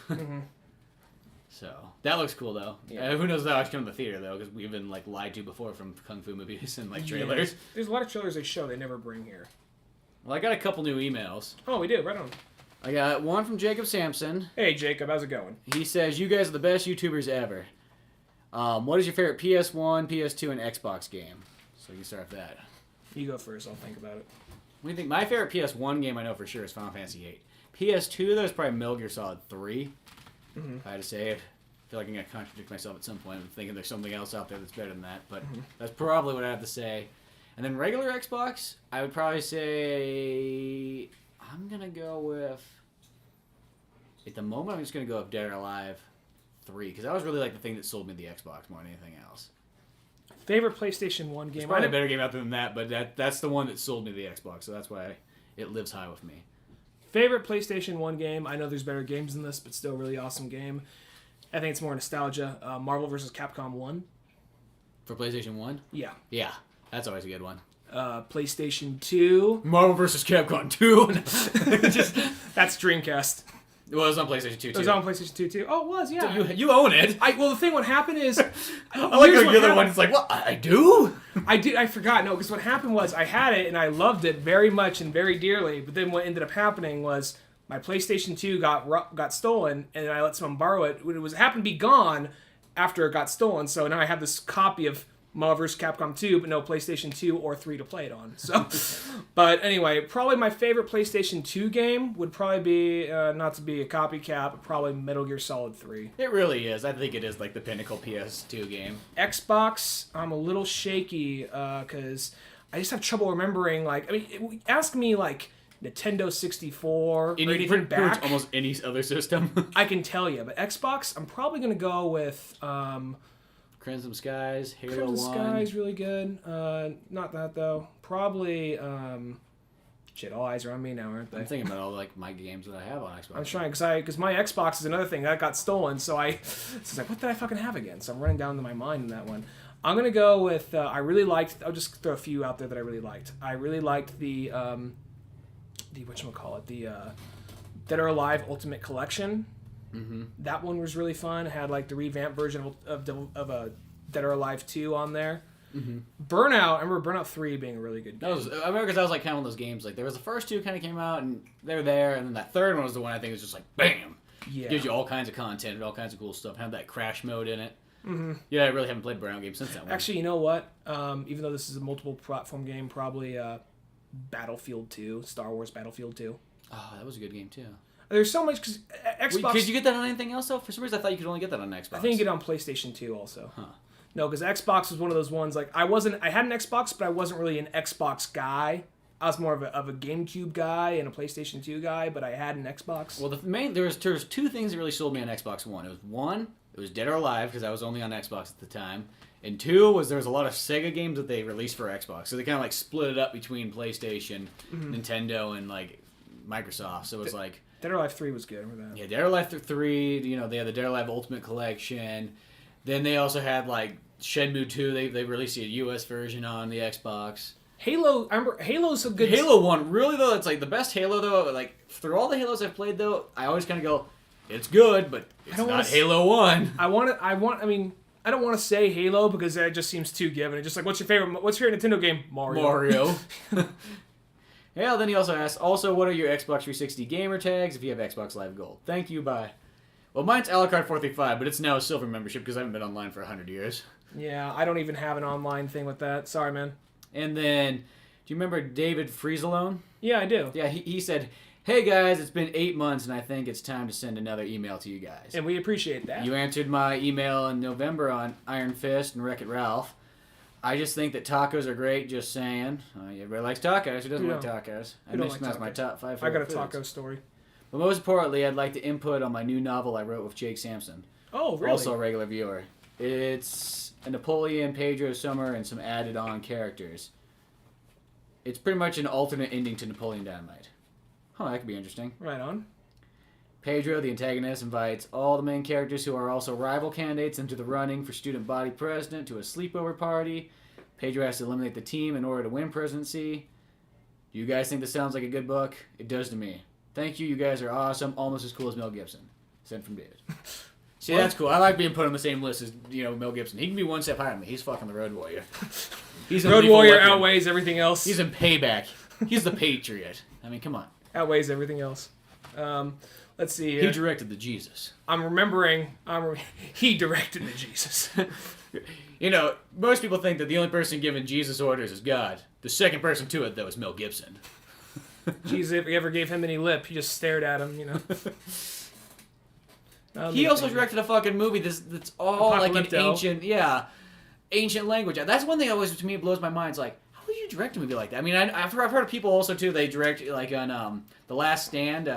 So that looks cool though. Yeah. Who knows how it's come to the theater though? Because we've been like lied to before from kung fu movies and like trailers. Yeah. There's a lot of trailers they show they never bring here. Well, I got a couple new emails. Oh, we do. Right on. I got one from Jacob Sampson. Hey Jacob, how's it going? He says, "You guys are the best YouTubers ever. What is your favorite PS1, PS2, and Xbox game?" So you can start with that. You go first. I'll think about it. What do you think? My favorite PS1 game I know for sure is Final Fantasy VIII. PS2 though is probably Metal Gear Solid 3. If I had to say it. I feel like I'm going to contradict myself at some point. I'm thinking there's something else out there that's better than that, but that's probably what I have to say. And then regular Xbox, I would probably say I'm going to go with, at the moment, I'm just going to go with Dead or Alive 3, because that was really like the thing that sold me the Xbox more than anything else. Favorite PlayStation 1 game? There's probably a better game out there than that, but that's the one that sold me the Xbox, so that's why it lives high with me. Favorite PlayStation 1 game? I know there's better games than this, but still a really awesome game. I think it's more nostalgia. Marvel vs. Capcom 1. For PlayStation 1? Yeah. Yeah, that's always a good one. PlayStation 2. Marvel vs. Capcom 2. That's Dreamcast. Well, it was on PlayStation 2 too. It was on PlayStation 2 too. Oh, it was, yeah. So you own it. Well, the thing what happened is... I like how you're the one that's like, what? I do? I forgot. No, because what happened was I had it and I loved it very much and very dearly. But then what ended up happening was my PlayStation 2 got stolen and I let someone borrow it. It happened to be gone after it got stolen. So now I have this copy of Marvel vs. Capcom 2, but no PlayStation 2 or 3 to play it on. So, but anyway, probably my favorite PlayStation 2 game would probably be, not to be a copycat, but probably Metal Gear Solid 3. It really is. I think it is like the pinnacle PS2 game. Xbox, I'm a little shaky because I just have trouble remembering. Like, I mean, ask me like Nintendo 64 or anything back. Almost any other system. I can tell you, but Xbox, I'm probably gonna go with. Crimson Skies, Halo 1. Crimson Skies, really good. Not that, though. Probably, shit, all eyes are on me now, aren't they? I'm thinking about all, like, my games that I have on Xbox. I'm trying, because my Xbox is another thing that got stolen, so it's like, what did I fucking have again? So I'm running down to my mind in that one. I'm going to go with, I'll just throw a few out there that I really liked. I really liked the whatchamacallit, the Dead or Alive Ultimate Collection. Mm-hmm. That one was really fun. It had like the revamped version of a Dead or Alive 2 on there. Mm-hmm. Burnout, I remember Burnout 3 being a really good game. I remember because I was like kind of one of those games, like there was the first two kind of came out and they were there, and then that third one was the one I think was just like BAM! Yeah. Gives you all kinds of content and all kinds of cool stuff. Had that crash mode in it. Mm-hmm. Yeah, I really haven't played a Burnout game since that one. Actually, you know what? Even though this is a multiple platform game, probably Battlefield 2, Star Wars Battlefield 2. Oh, that was a good game too. There's so much because Xbox. Could you get that on anything else though? For some reason, I thought you could only get that on Xbox. I think you get it on PlayStation 2 also. Huh. No, because Xbox was one of those ones like I had an Xbox, but I wasn't really an Xbox guy. I was more of a GameCube guy and a PlayStation 2 guy, but I had an Xbox. Well, there was two things that really sold me on Xbox One. It was Dead or Alive because I was only on Xbox at the time, and two was there was a lot of Sega games that they released for Xbox, so they kind of like split it up between PlayStation, Nintendo, and like Microsoft. So it was like. Dead or Alive 3 was good. I remember that. Yeah, Dead or Alive 3, they had the Dead or Alive Ultimate Collection. Then they also had, like, Shenmue 2. They released a US version on the Xbox. Halo, I remember, Halo's a good... Halo 1, really, though, it's, like, the best Halo, though. Like, through all the Halos I've played, though, I always kind of go, it's good, but it's not Halo 1. I don't want to say Halo because that just seems too given. It's just like, what's your favorite Nintendo game? Mario. Yeah, then he also asked, what are your Xbox 360 gamer tags if you have Xbox Live Gold? Thank you, bye. Well, mine's Alucard 435, but it's now a silver membership because I haven't been online for 100 years. Yeah, I don't even have an online thing with that. Sorry, man. And then, do you remember David Friesalone? Yeah, I do. Yeah, he said, hey guys, it's been 8 months and I think it's time to send another email to you guys. And we appreciate that. You answered my email in November on Iron Fist and Wreck-It Ralph. I just think that tacos are great, just saying. Everybody likes tacos. Who doesn't like tacos? I mentioned that's my top 5 favorite foods. I got a taco story. But most importantly, I'd like to input on my new novel I wrote with Jake Sampson. Oh, really? Also a regular viewer. It's a Napoleon, Pedro Summer, and some added-on characters. It's pretty much an alternate ending to Napoleon Dynamite. That could be interesting. Right on. Pedro, the antagonist, invites all the main characters who are also rival candidates into the running for student body president to a sleepover party. Pedro has to eliminate the team in order to win presidency. Do you guys think this sounds like a good book? It does to me. Thank you. You guys are awesome. Almost as cool as Mel Gibson. Sent from David. See, that's cool. I like being put on the same list as Mel Gibson. He can be one step higher than me. He's fucking the Road Warrior. Road Warrior outweighs everything else. He's in Payback. He's the Patriot. I mean, come on. Outweighs everything else. Let's see. He directed the Jesus. I'm remembering. He directed the Jesus. Most people think that the only person giving Jesus orders is God. The second person to it, though, is Mel Gibson. Jesus, if he ever gave him any lip, he just stared at him, He also directed a fucking movie that's all like an ancient language. That's one thing that always, to me, blows my mind. It's like, how would you direct a movie like that? I mean, I've heard of people also, too, they direct, like, on The Last Stand.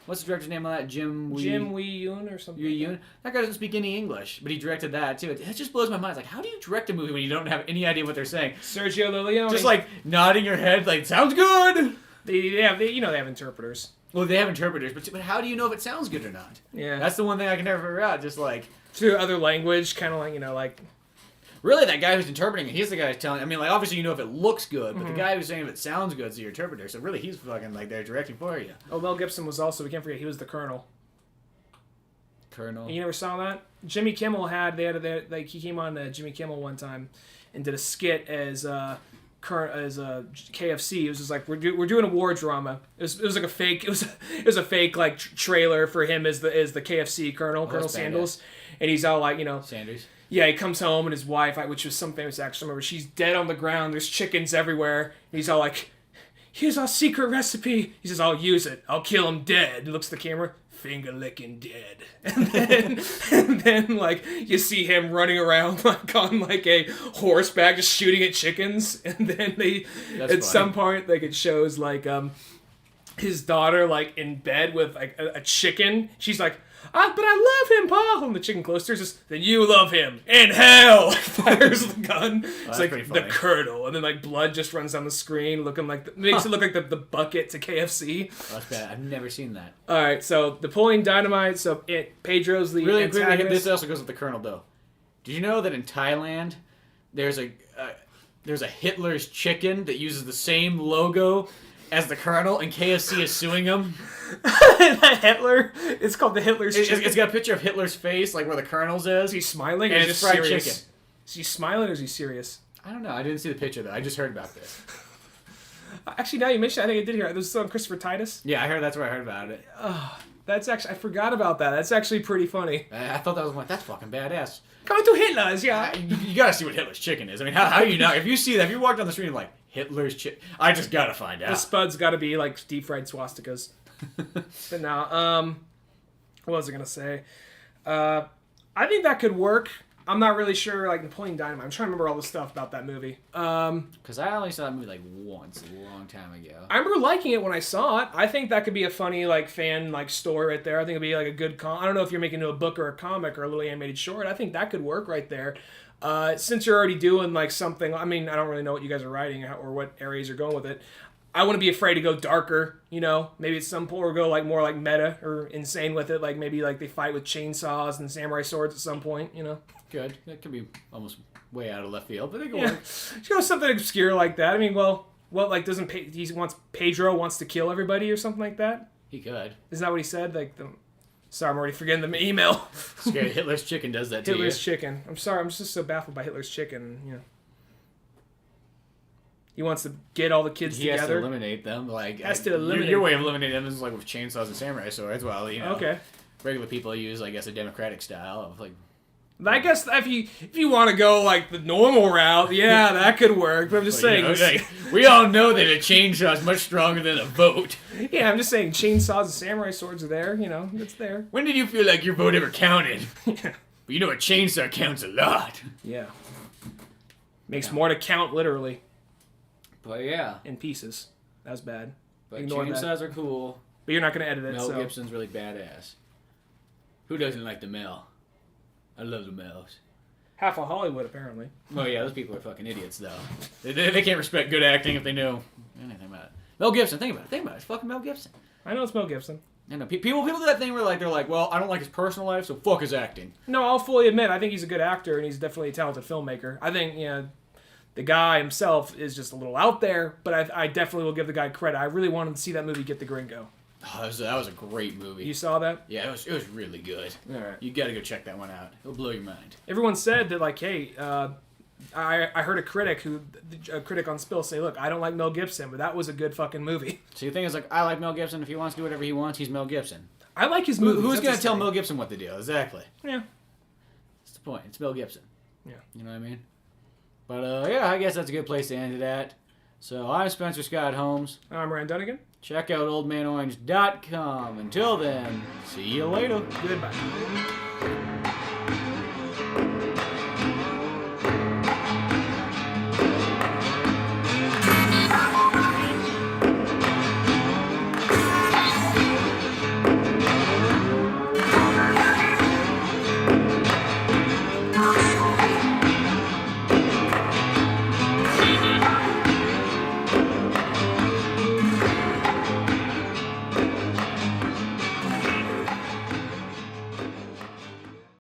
What's the director's name of that? Jim Wee Yoon or something. Yoon. That guy doesn't speak any English, but he directed that too. It just blows my mind. It's like, how do you direct a movie when you don't have any idea what they're saying? Sergio Leone. Just like nodding your head, like sounds good. They have interpreters. Well, they have interpreters, but how do you know if it sounds good or not? Yeah, that's the one thing I can never figure out. Just like to other language, kind of like. Really, that guy who's interpreting it, he's the guy who's telling. I mean, like obviously you know if it looks good, but the guy who's saying if it sounds good is your interpreter. So really, he's fucking like they're directing for you. Oh, Mel Gibson was also. We can't forget he was the Colonel. Colonel. You never saw that? Jimmy Kimmel he came on Jimmy Kimmel one time and did a skit as KFC. It was just like we're doing a war drama. It was like a fake. It was a fake like trailer for him as the KFC Colonel Sandals, and he's all like Sanders. Yeah, he comes home and his wife, which was some famous actress, I remember, she's dead on the ground. There's chickens everywhere. And he's all like, "Here's our secret recipe." He says, "I'll use it. I'll kill him dead." He looks at the camera. Finger licking dead. And then like you see him running around like on like a horseback just shooting at chickens, and then some point like it shows like his daughter like in bed with like a chicken. She's like, "But I love him, Pa." And the chicken close to her says, "Then you love him in hell." Fires the gun. It's like the Colonel, and then like blood just runs down the screen, looking like makes it look like the bucket to KFC. Oh, that's bad. I've never seen that. All right, so Napoleon Dynamite. So Pedro's the really antagonist. Quickly, this also goes with the Colonel though. Did you know that in Thailand there's a Hitler's chicken that uses the same logo as the Colonel, and KFC is suing him? Hitler. It's called the Hitler's chicken. It's got a picture of Hitler's face, like where the Colonel's is. Is he smiling? And or it's just fried serious? chicken. Is he smiling or is he serious? I don't know. I didn't see the picture though. I just heard about this. Actually, now you mentioned it, I think I did hear it. This is on Christopher Titus. Yeah, that's where I heard about it. That's actually, I forgot about that. That's actually pretty funny. I thought that was like, that's fucking badass. Coming to Hitler's, yeah. You gotta see what Hitler's chicken is. I mean, how do you not? If you see that, if you walk down the street and like, Hitler's chicken, I just gotta find out. The spud's gotta be like deep fried swastikas. But now, what was I gonna say? I think that could work. I'm not really sure, like, Napoleon Dynamite. I'm trying to remember all the stuff about that movie. Because I only saw that movie, like, once, a long time ago. I remember liking it when I saw it. I think that could be a funny, like, fan, like, story right there. I think it'd be, like, a good... I don't know if you're making it a book or a comic or a little animated short. I think that could work right there. Since you're already doing, like, something... I mean, I don't really know what you guys are writing or what areas you're going with it. I wouldn't be afraid to go darker, you know? Maybe at some point or go, like, more, like, meta or insane with it. Like, maybe, like, they fight with chainsaws and samurai swords at some point, you know? Good. That could be almost way out of left field, but it could work. Just go something obscure like that. I mean, well, like, Pedro wants to kill everybody or something like that? He could. Isn't that what he said? Like, sorry, I'm already forgetting the email. Scared Hitler's chicken does that to you. Hitler's chicken. I'm sorry, I'm just so baffled by Hitler's chicken, you know. He wants to get all the kids together. He has to eliminate them. Like, your way of eliminating them is like with chainsaws and samurai swords. Well, you know, okay. Regular people use, I guess, a democratic style of like. I guess if you want to go like the normal route, yeah, that could work. But I'm just saying, like, we all know that a chainsaw is much stronger than a vote. Yeah, I'm just saying, chainsaws and samurai swords are there. You know, it's there. When did you feel like your vote ever counted? Yeah. But you know, a chainsaw counts a lot. Yeah. Makes more to count, literally. But yeah, in pieces. That's bad. But ignore chainsaws are cool. But you're not gonna edit it. Mel Gibson's really badass. Who doesn't like the Mel? I love the Mels. Half of Hollywood, apparently. Oh yeah, those people are fucking idiots, though. They can't respect good acting if they know anything about it. Mel Gibson, think about it. It's fucking Mel Gibson. I know it's Mel Gibson. I know people do that thing where they're like, well, I don't like his personal life, so fuck his acting. No, I'll fully admit, I think he's a good actor and he's definitely a talented filmmaker. I think, the guy himself is just a little out there, but I definitely will give the guy credit. I really wanted to see that movie Get the Gringo. Oh, that was a great movie. You saw that? Yeah, it was really good. All right. You got to go check that one out. It'll blow your mind. Everyone said that, like, hey, I heard a critic on Spill say, look, I don't like Mel Gibson, but that was a good fucking movie. See, the thing is, like, I like Mel Gibson. If he wants to do whatever he wants, he's Mel Gibson. I like his movies. Who's going to tell Mel Gibson what to do? Exactly. Yeah. That's the point. It's Mel Gibson. Yeah. You know what I mean? But, yeah, I guess that's a good place to end it at. So, I'm Spencer Scott Holmes. I'm Ryan Dunigan. Check out oldmanorange.com. Until then, see you later. Goodbye.